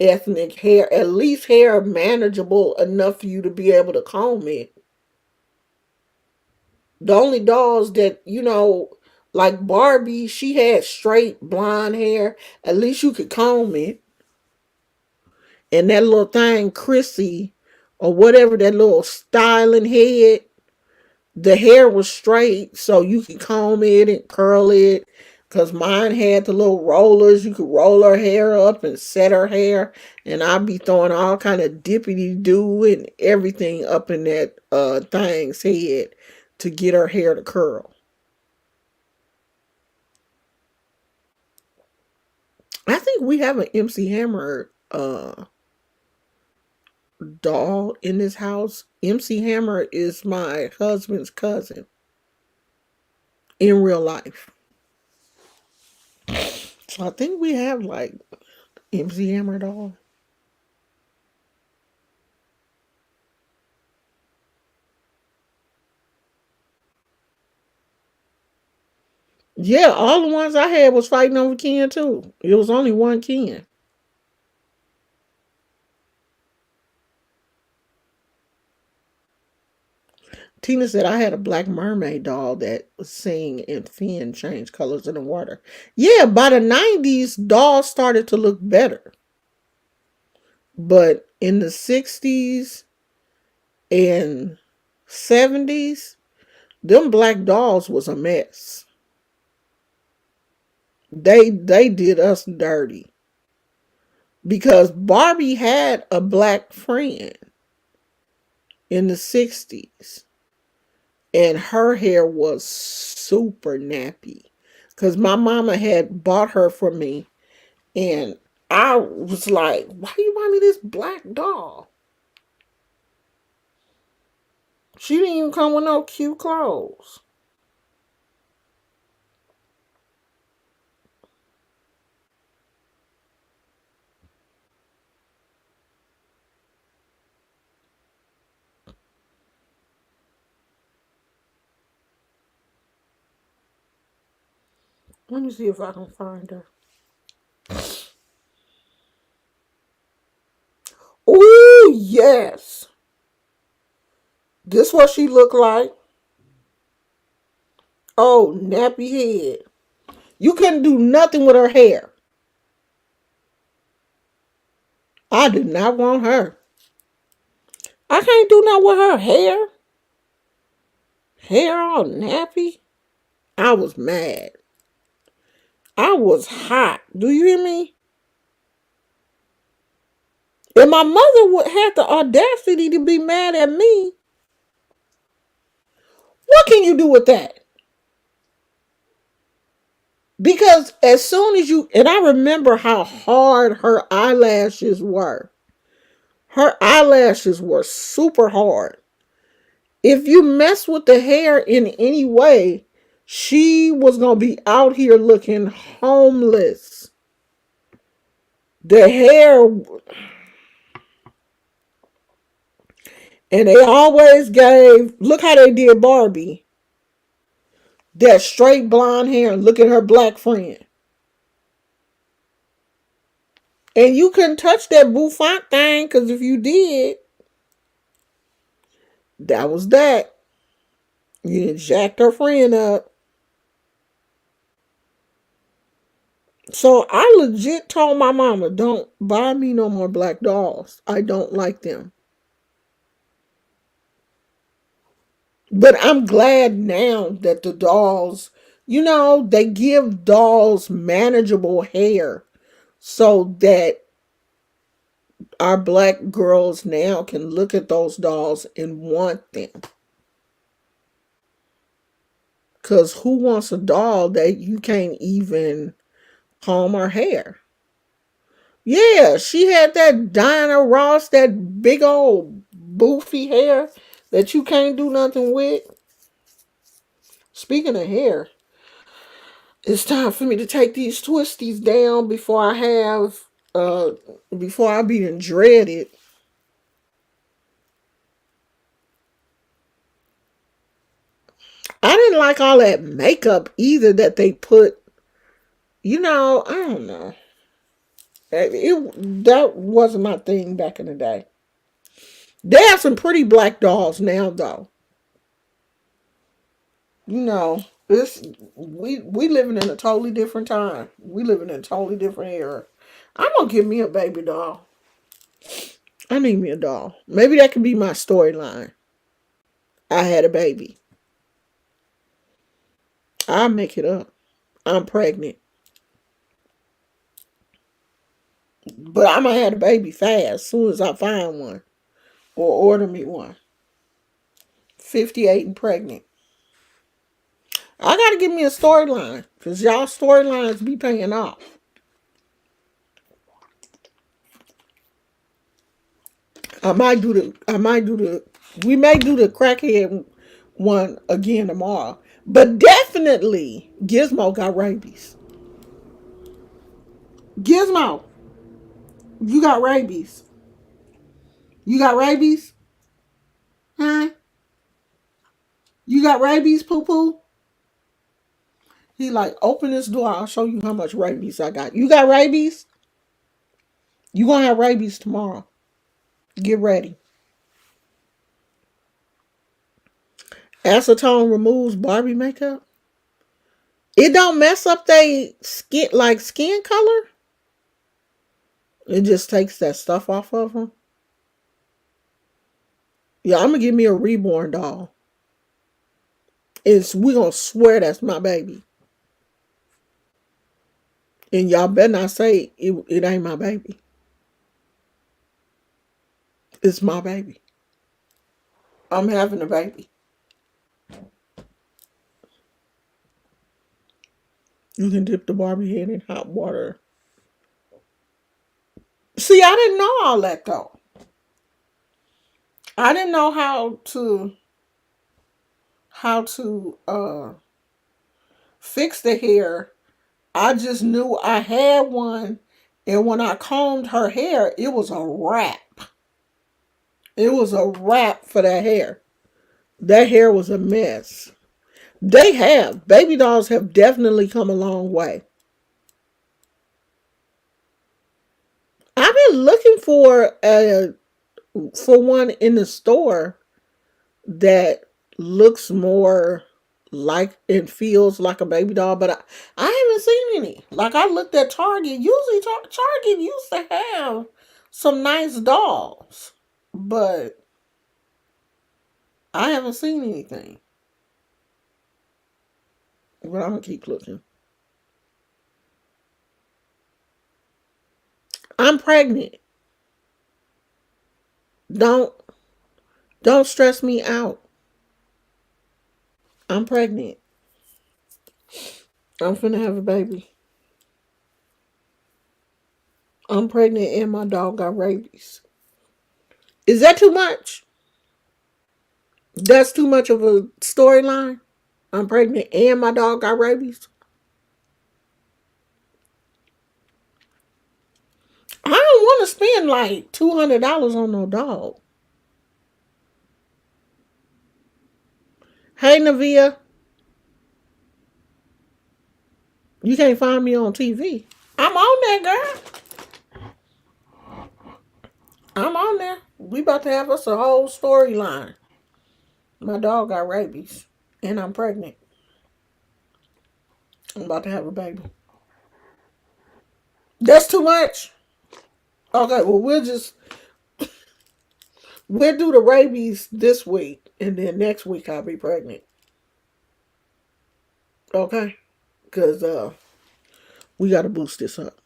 ethnic hair, at least hair manageable enough for you to be able to comb it. The only dolls that, like Barbie, she had straight blonde hair. At least you could comb it. And that little thing, Chrissy, or whatever, that little styling head, the hair was straight, so you could comb it and curl it. Because mine had the little rollers. You could roll her hair up and set her hair. And I'd be throwing all kind of dippity do and everything up in that thing's head to get her hair to curl. I think we have an MC Hammer doll in this house. MC Hammer is my husband's cousin in real life. So I think we have like MC Hammer doll. Yeah, all the ones I had was fighting over Ken too. It was only one Ken. Tina said I had a black mermaid doll that would sing and fin change colors in the water. Yeah, by the 90s, dolls started to look better. But in the 60s and 70s, them black dolls was a mess. They did us dirty. Because Barbie had a black friend in the 60s, and her hair was super nappy. Because my mama had bought her for me, and I was like, why do you buy me this black doll? She didn't even come with no cute clothes. Let me see if I can find her. Oh, yes. This what she looked like. Oh, nappy head. You couldn't do nothing with her hair. I did not want her. I can't do nothing with her hair. Hair all nappy. I was mad. I was hot. Do you hear me? And my mother would have the audacity to be mad at me. What can you do with that? Because as soon as you, and I remember how hard her eyelashes were. Her eyelashes were super hard. If you mess with the hair in any way, she was going to be out here looking homeless. The hair, and they always gave, look how they did Barbie. That straight blonde hair, and look at her black friend. And you couldn't touch that bouffant thing, because if you did, that was that. You jacked her friend up. So I legit told my mama, don't buy me no more black dolls. I don't like them. But I'm glad now that the dolls, they give dolls manageable hair so that our black girls now can look at those dolls and want them. Because who wants a doll that you can't even comb her hair? Yeah, she had that Diana Ross, that big old boofy hair that you can't do nothing with. Speaking of hair, it's time for me to take these twisties down before I be dreaded. I didn't like all that makeup either that they put. I don't know. That wasn't my thing back in the day. They have some pretty black dolls now, though. This we living in a totally different time. We living in a totally different era. I'm gonna give me a baby doll. I need me a doll. Maybe that could be my storyline. I had a baby. I'll make it up. I'm pregnant. But I'm gonna have a baby fast as soon as I find one. Or order me one. 58 and pregnant. I gotta give me a storyline. Cause y'all storylines be paying off. We may do the crackhead one again tomorrow. But definitely Gizmo got rabies. Gizmo, you got rabies. You got rabies? Huh? You got rabies, poo poo? He like, open this door. I'll show you how much rabies I got. You got rabies? You gonna have rabies tomorrow. Get ready. Acetone removes Barbie makeup. It don't mess up they skin like skin color. It just takes that stuff off of them. Yeah, I'm gonna give me a reborn doll. We gonna swear that's my baby. And y'all better not say it ain't my baby. It's my baby. I'm having a baby. You can dip the Barbie head in hot water. See, I didn't know all that though. I didn't know how to fix the hair. I just knew I had one, and when I combed her hair, it was a wrap. It was a wrap for that hair. That hair was a mess. Baby dolls have definitely come a long way. I've been looking for one in the store that looks more like and feels like a baby doll, but I haven't seen any. Like I looked at Target. Usually Target used to have some nice dolls, but I haven't seen anything. But I'm gonna keep looking. I'm pregnant. Don't don't stress me out. I'm pregnant. I'm finna have a baby. I'm pregnant and my dog got rabies. Is that too much? That's too much of a storyline. I'm pregnant and my dog got rabies. I don't want to spend like $200 on no dog. Hey Navia, you can't find me on TV. I'm on there, girl. I'm on there. We about to have us a whole storyline. My dog got rabies and I'm pregnant. I'm about to have a baby. That's too much. Okay, well we'll do the rabies this week and then next week I'll be pregnant. Okay? Cause we gotta boost this up.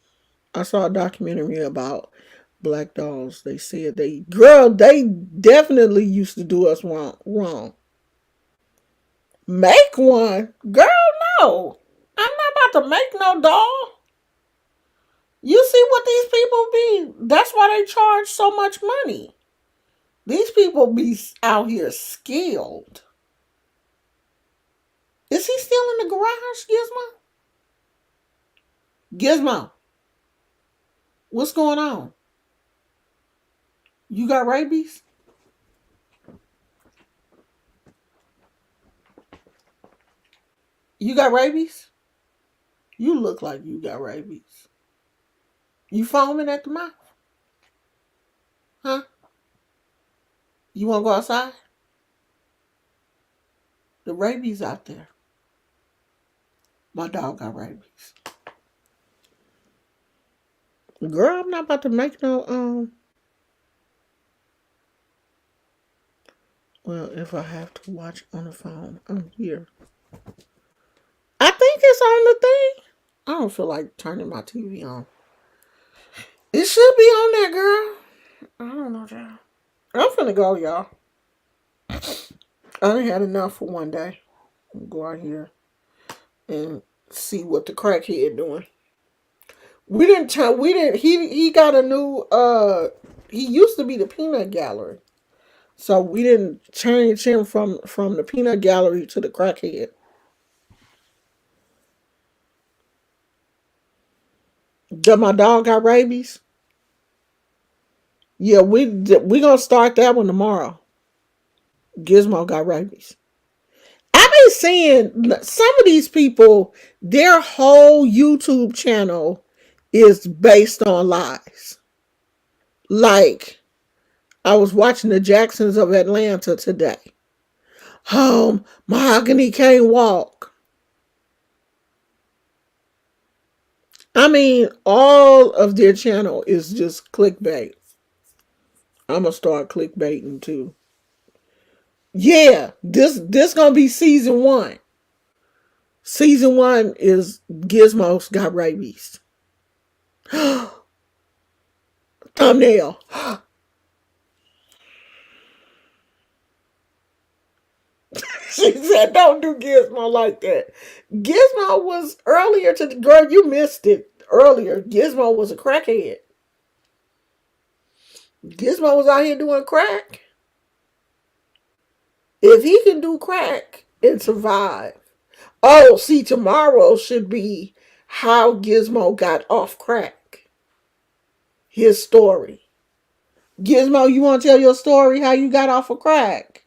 I saw a documentary about black dolls. They said they definitely used to do us wrong. Make one? Girl, no. I'm not about to make no doll. You see what these people be? That's why they charge so much money. These people be out here skilled. Is he still in the garage, Gizmo? Gizmo, what's going on? You got rabies? You got rabies? You look like you got rabies. You foaming at the mouth? Huh? You want to go outside? The rabies out there. My dog got rabies. Girl, I'm not about to make no. Well, if I have to watch on the phone, I'm here. I think it's on the thing. I don't feel like turning my TV on. It should be on there, girl. I don't know, y'all. I'm finna go, y'all. I done had enough for one day. Go out here and see what the crackhead doing. He got a new he used to be the peanut gallery. So we didn't change him from the peanut gallery to the crackhead. Did my dog got rabies? Yeah, we gonna start that one tomorrow. Gizmo got rabies. I be saying some of these people, their whole YouTube channel is based on lies. Like, I was watching the Jacksons of Atlanta today. Mahogany can't walk. I mean, all of their channel is just clickbait. I'm gonna start clickbaiting too. Yeah, this gonna be season 1. Season 1 is Gizmo's got rabies. Thumbnail. She said, "Don't do Gizmo like that." Gizmo was earlier to the girl. You missed it earlier. Gizmo was a crackhead. Gizmo was out here doing crack. If he can do crack and survive. Oh, see, tomorrow should be how Gizmo got off crack. His story. Gizmo, you want to tell your story how you got off of crack?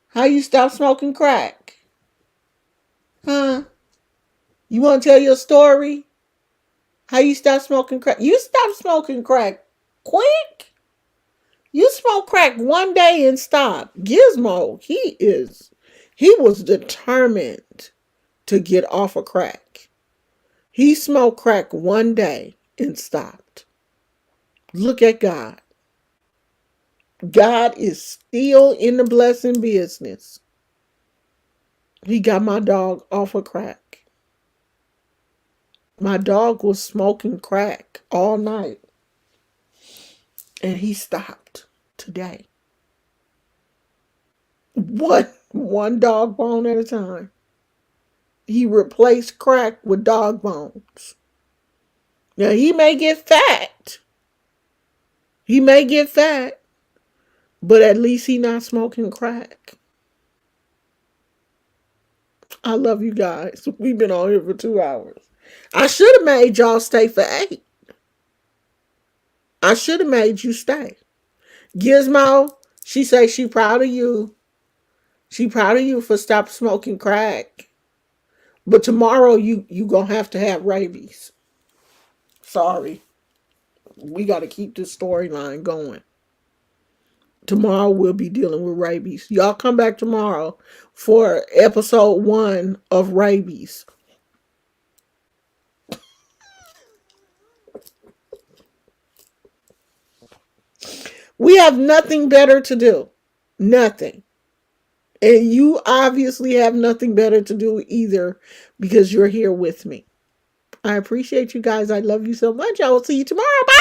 How you stopped smoking crack? Huh? You want to tell your story? How you stopped smoking crack? You stopped smoking crack quick. You smoked crack one day and stopped. Gizmo, he was determined to get off of crack. He smoked crack one day and stopped. Look at God. God is still in the blessing business. He got my dog off of crack. My dog was smoking crack all night. And he stopped today. One dog bone at a time. He replaced crack with dog bones. Now he may get fat. He may get fat. But at least he not smoking crack. I love you guys. We've been on here for 2 hours. I should have made y'all stay for 8. I should have made you stay. Gizmo, she say she proud of you. She proud of you for stop smoking crack. But tomorrow you gonna have to have rabies. Sorry. We got to keep this storyline going. Tomorrow we'll be dealing with rabies. Y'all come back tomorrow for episode 1 of rabies. We have nothing better to do. Nothing. And you obviously have nothing better to do either because you're here with me. I appreciate you guys. I love you so much. I will see you tomorrow. Bye.